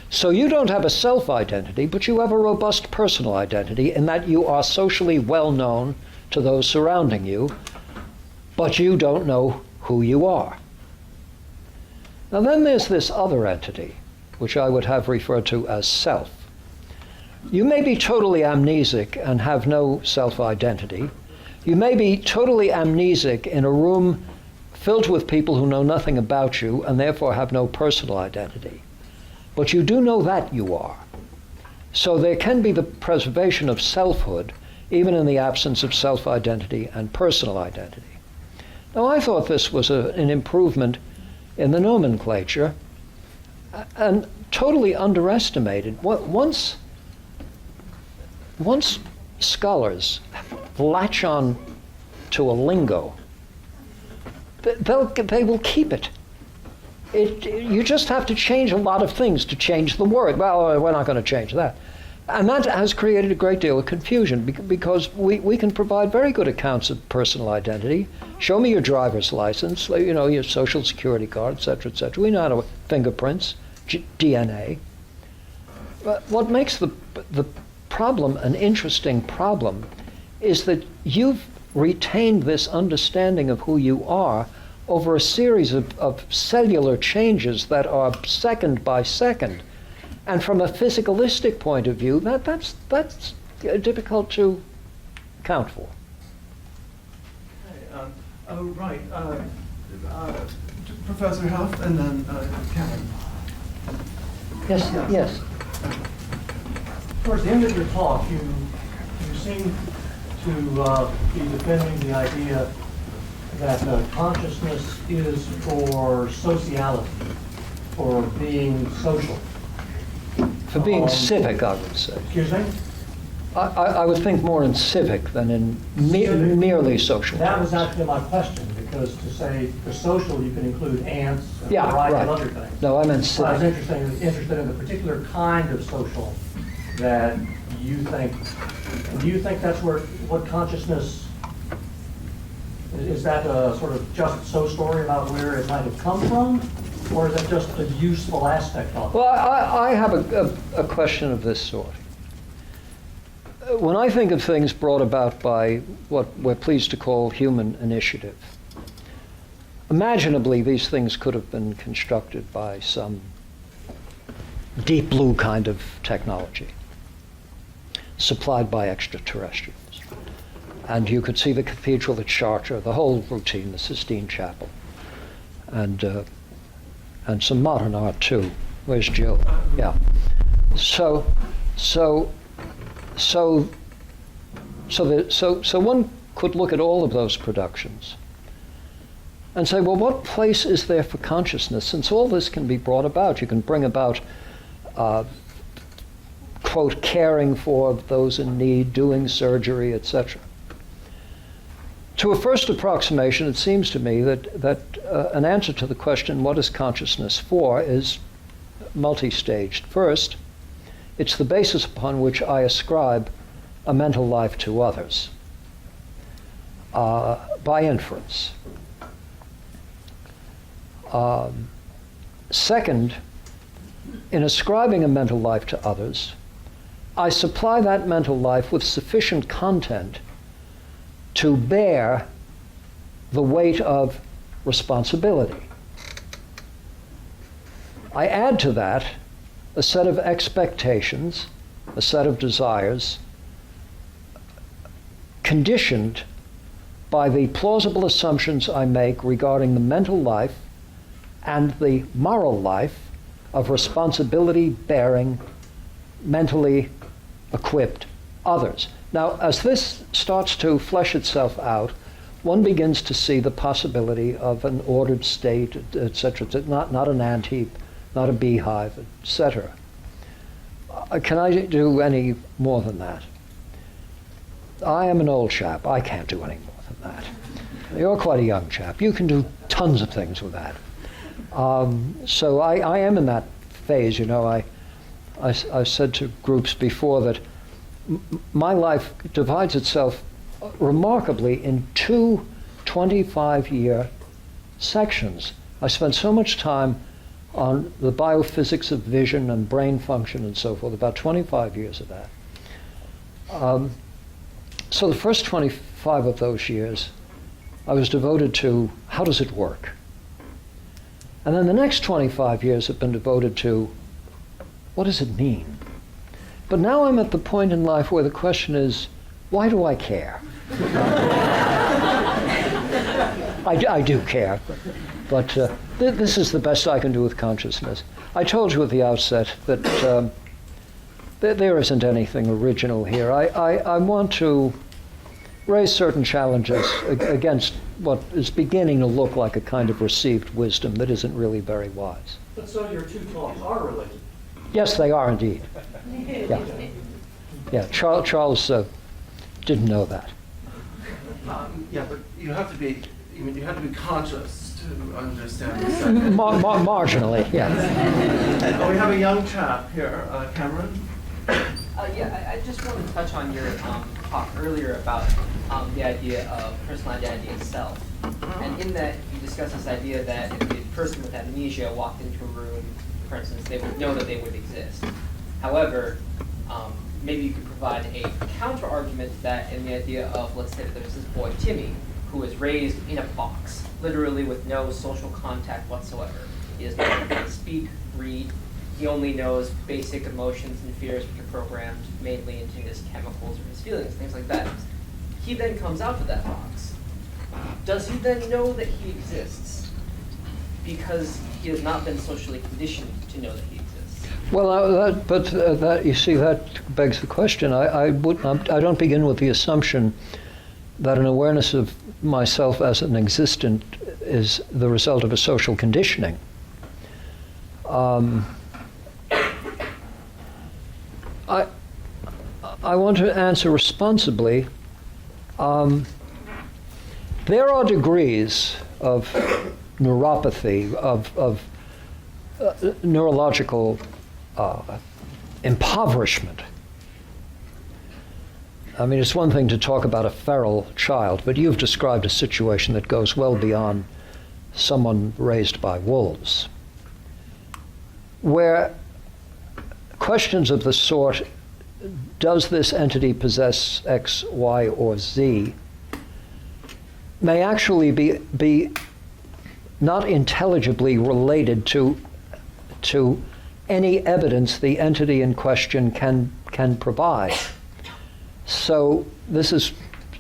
A: So you don't have a self-identity, but you have a robust personal identity in that you are socially well known to those surrounding you, but you don't know who you are. Now then there's this other entity, which I would have referred to as self. You may be totally amnesic and have no self-identity. You may be totally amnesic in a room filled with people who know nothing about you and therefore have no personal identity. But you do know that you are. So there can be the preservation of selfhood even in the absence of self-identity and personal identity. Now I thought this was an improvement in the nomenclature and totally underestimated. Once scholars latch on to a lingo, they will keep it. You just have to change a lot of things to change the word. Well, we're not going to change that. And that has created a great deal of confusion because we can provide very good accounts of personal identity. Show me your driver's license, your social security card, et cetera, et cetera. We know how to fingerprints, DNA. But what makes the problem an interesting problem is that you've retained this understanding of who you are over a series of cellular changes that are second by second. And from a physicalistic point of view, that's difficult to account for.
B: Okay, Professor Huff and then Karen.
A: Yes.
E: Towards the end of your talk, you seem to be defending the idea that consciousness is for sociality, for being social.
A: For being civic, I would say.
E: Excuse me?
A: I would think more in civic than in merely social.
E: That was actually my question, because to say for social, you can include ants and a
A: Yeah,
E: variety
A: right.
E: of other things.
A: No, I meant
E: So I was
A: civic.
E: interested in the particular kind of social that you think. Do you think that's what consciousness is? That a sort of just so story about where it might have come from, or is it just a useful aspect of it?
A: Well, I have a question of this sort. When I think of things brought about by what we're pleased to call human initiative, imaginably these things could have been constructed by some deep blue kind of technology supplied by extraterrestrials. And you could see the cathedral at Chartres, the whole routine, the Sistine Chapel, and some modern art too. Where's Jill? Yeah. So one could look at all of those productions and say, well, what place is there for consciousness? Since all this can be brought about, you can bring about quote, caring for those in need, doing surgery, etc. To a first approximation, it seems to me that an answer to the question, what is consciousness for, is multi-staged. First, it's the basis upon which I ascribe a mental life to others, by inference. Second, in ascribing a mental life to others, I supply that mental life with sufficient content to bear the weight of responsibility. I add to that a set of expectations, a set of desires, conditioned by the plausible assumptions I make regarding the mental life and the moral life of responsibility-bearing, mentally equipped others. Now, as this starts to flesh itself out, one begins to see the possibility of an ordered state, etc., not an ant-heap, not a beehive, etc. Can I do any more than that? I am an old chap. I can't do any more than that. You're quite a young chap. You can do tons of things with that. So I am in that phase, you know. I've said to groups before that my life divides itself remarkably in two 25-year sections. I spent so much time on the biophysics of vision and brain function and so forth, about 25 years of that. So the first 25 of those years, I was devoted to how does it work? And then the next 25 years have been devoted to what does it mean? But now I'm at the point in life where the question is, why do I care? I do care, but this is the best I can do with consciousness. I told you at the outset that there isn't anything original here. I want to raise certain challenges against what is beginning to look like a kind of received wisdom that isn't really very wise.
E: But so your two talks are related?
A: Yes, they are indeed. Yeah. Charles didn't know that.
B: Yeah, but you have to be conscious to understand the second.
A: Marginally, yeah.
B: Oh, we have a young chap here, Cameron.
F: I just want to touch on your talk earlier about the idea of personal identity itself. And in that, you discussed this idea that if a person with amnesia walked into a room, for instance, they would know that they would exist. However, maybe you could provide a counter-argument to that in the idea of, let's say that there's this boy, Timmy, who was raised in a box, literally with no social contact whatsoever. He does not speak, read. He only knows basic emotions and fears which are programmed mainly into his chemicals or his feelings, things like that. He then comes out of that box. Does he then know that he exists? Because he has not been socially conditioned to know that he exists.
A: Well, you see, that begs the question. I don't begin with the assumption that an awareness of myself as an existent is the result of a social conditioning. I want to answer responsibly. There are degrees of neuropathy, of neurological impoverishment. I mean, it's one thing to talk about a feral child, but you've described a situation that goes well beyond someone raised by wolves, where questions of the sort, does this entity possess X, Y, or Z, may actually be not intelligibly related to any evidence the entity in question can provide. So this is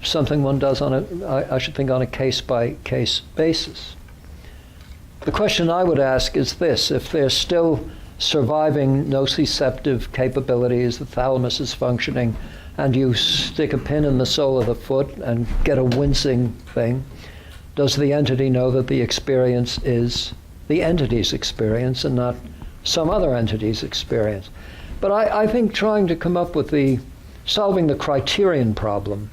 A: something one does I should think, on a case-by-case basis. The question I would ask is this: if there's still surviving nociceptive capabilities, the thalamus is functioning, and you stick a pin in the sole of the foot and get a wincing thing, does the entity know that the experience is the entity's experience and not some other entity's experience? But I think trying to come up with solving the criterion problem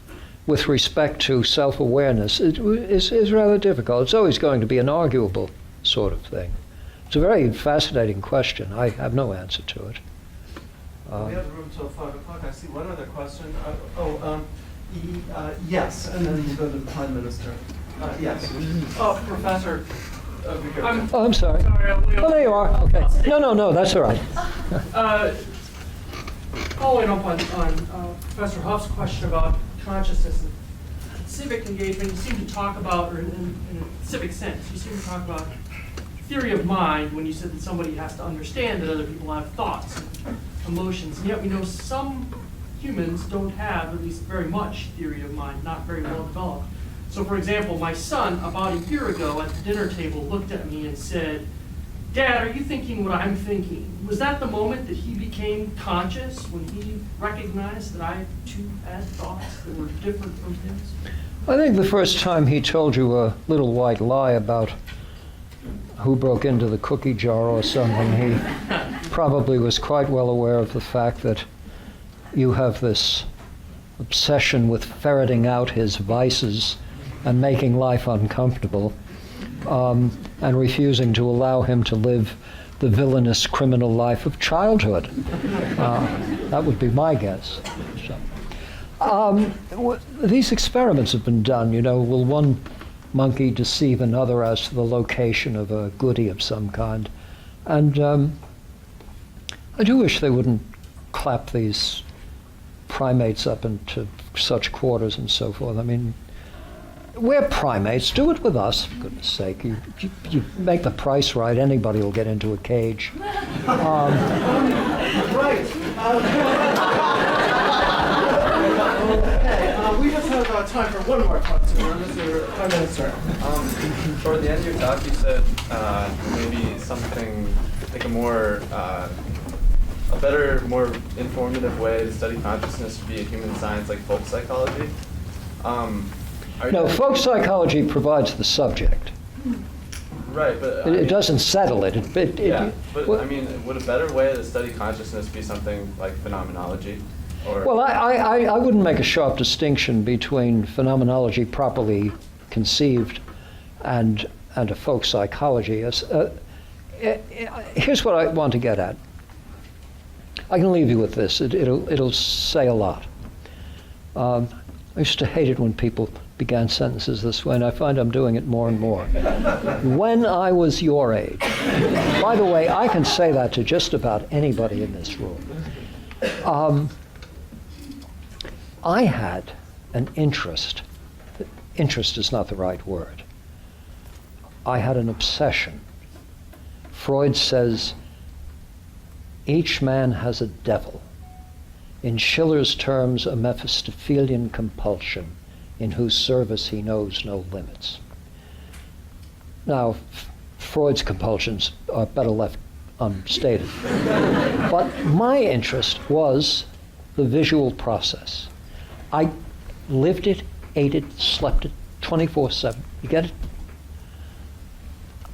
A: with respect to self-awareness is rather difficult. It's always going to be an arguable sort of thing. It's a very fascinating question. I have no answer to it.
B: We have room till 5 o'clock. I see one other question. Yes, and then we'll go to the Prime Minister. Yes. Professor, over here.
A: I'm sorry. Oh, there you are. Okay. No, that's all right.
G: Following up on Professor Huff's question about consciousness and civic engagement, you seem to talk about, or in a civic sense, you seem to talk about theory of mind when you said that somebody has to understand that other people have thoughts and emotions, and yet we know some humans don't have at least very much theory of mind, not very well developed. So for example, my son about a year ago at the dinner table looked at me and said, "Dad, are you thinking what I'm thinking?" Was that the moment that he became conscious, when he recognized that I too had thoughts that were different from his?
A: I think the first time he told you a little white lie about who broke into the cookie jar or something, he probably was quite well aware of the fact that you have this obsession with ferreting out his vices and making life uncomfortable, and refusing to allow him to live the villainous criminal life of childhood. That would be my guess. So, these experiments have been done. Will one monkey deceive another as to the location of a goodie of some kind? And I do wish they wouldn't clap these primates up into such quarters and so forth. I mean, we're primates. Do it with us, for goodness sake. You make the price right, anybody will get into a cage.
B: Right. Okay, we just have time for one more question. Mr. Prime Minister.
D: Toward the end of your talk, you said maybe something like a better, more informative way to study consciousness would be a human science like folk psychology.
A: No, folk psychology provides the subject.
D: Right, but
A: It doesn't settle it.
D: I mean, would a better way to study consciousness be something like phenomenology? Or
A: Well, I wouldn't make a sharp distinction between phenomenology properly conceived and a folk psychology. Here's what I want to get at. I can leave you with this. It'll say a lot. I used to hate it when people began sentences this way, and I find I'm doing it more and more. When I was your age. By the way, I can say that to just about anybody in this room. I had an interest. Interest is not the right word. I had an obsession. Freud says, each man has a devil. In Schiller's terms, a Mephistophelian compulsion, in whose service he knows no limits. Now, Freud's compulsions are better left unstated. But my interest was the visual process. I lived it, ate it, slept it 24/7. You get it?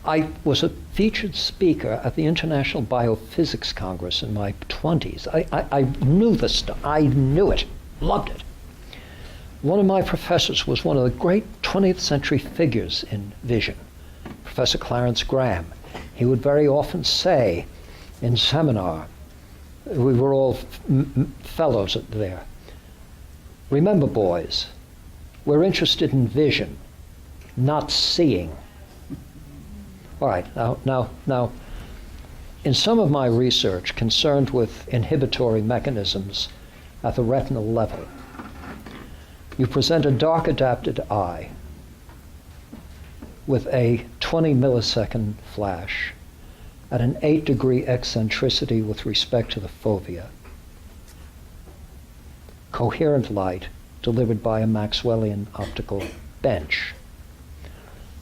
A: I was a featured speaker at the International Biophysics Congress in my 20s. I knew this stuff. I knew it, loved it. One of my professors was one of the great 20th century figures in vision, Professor Clarence Graham. He would very often say in seminar, we were all fellows there, remember, boys, we're interested in vision, not seeing. All right, now, in some of my research concerned with inhibitory mechanisms at the retinal level, you present a dark adapted eye with a 20 millisecond flash at an 8-degree eccentricity with respect to the fovea. Coherent light delivered by a Maxwellian optical bench.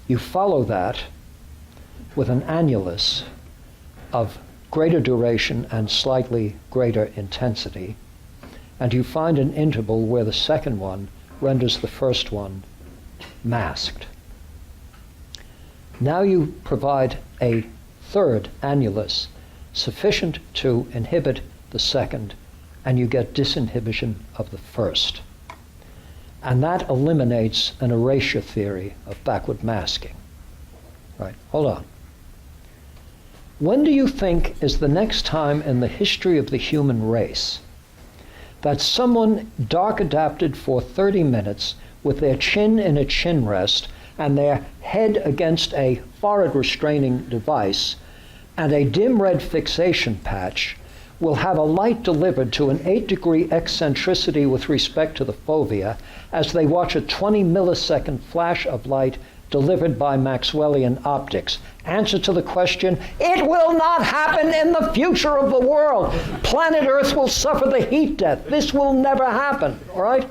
A: You follow that with an annulus of greater duration and slightly greater intensity, and you find an interval where the second one renders the first one masked. Now you provide a third annulus sufficient to inhibit the second, and you get disinhibition of the first. And that eliminates an erasure theory of backward masking. Right, hold on. When do you think is the next time in the history of the human race that someone dark adapted for 30 minutes with their chin in a chin rest and their head against a forehead restraining device and a dim red fixation patch will have a light delivered to an 8-degree eccentricity with respect to the fovea as they watch a 20 millisecond flash of light delivered by Maxwellian optics? Answer to the question, it will not happen in the future of the world. Planet Earth will suffer the heat death. This will never happen, all right?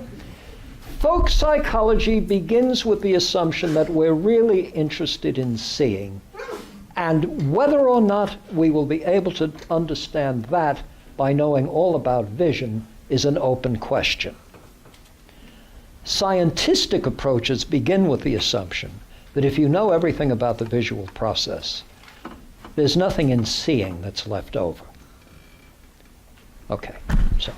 A: Folk psychology begins with the assumption that we're really interested in seeing, and whether or not we will be able to understand that by knowing all about vision is an open question. Scientific approaches begin with the assumption that if you know everything about the visual process, there's nothing in seeing that's left over. Okay, so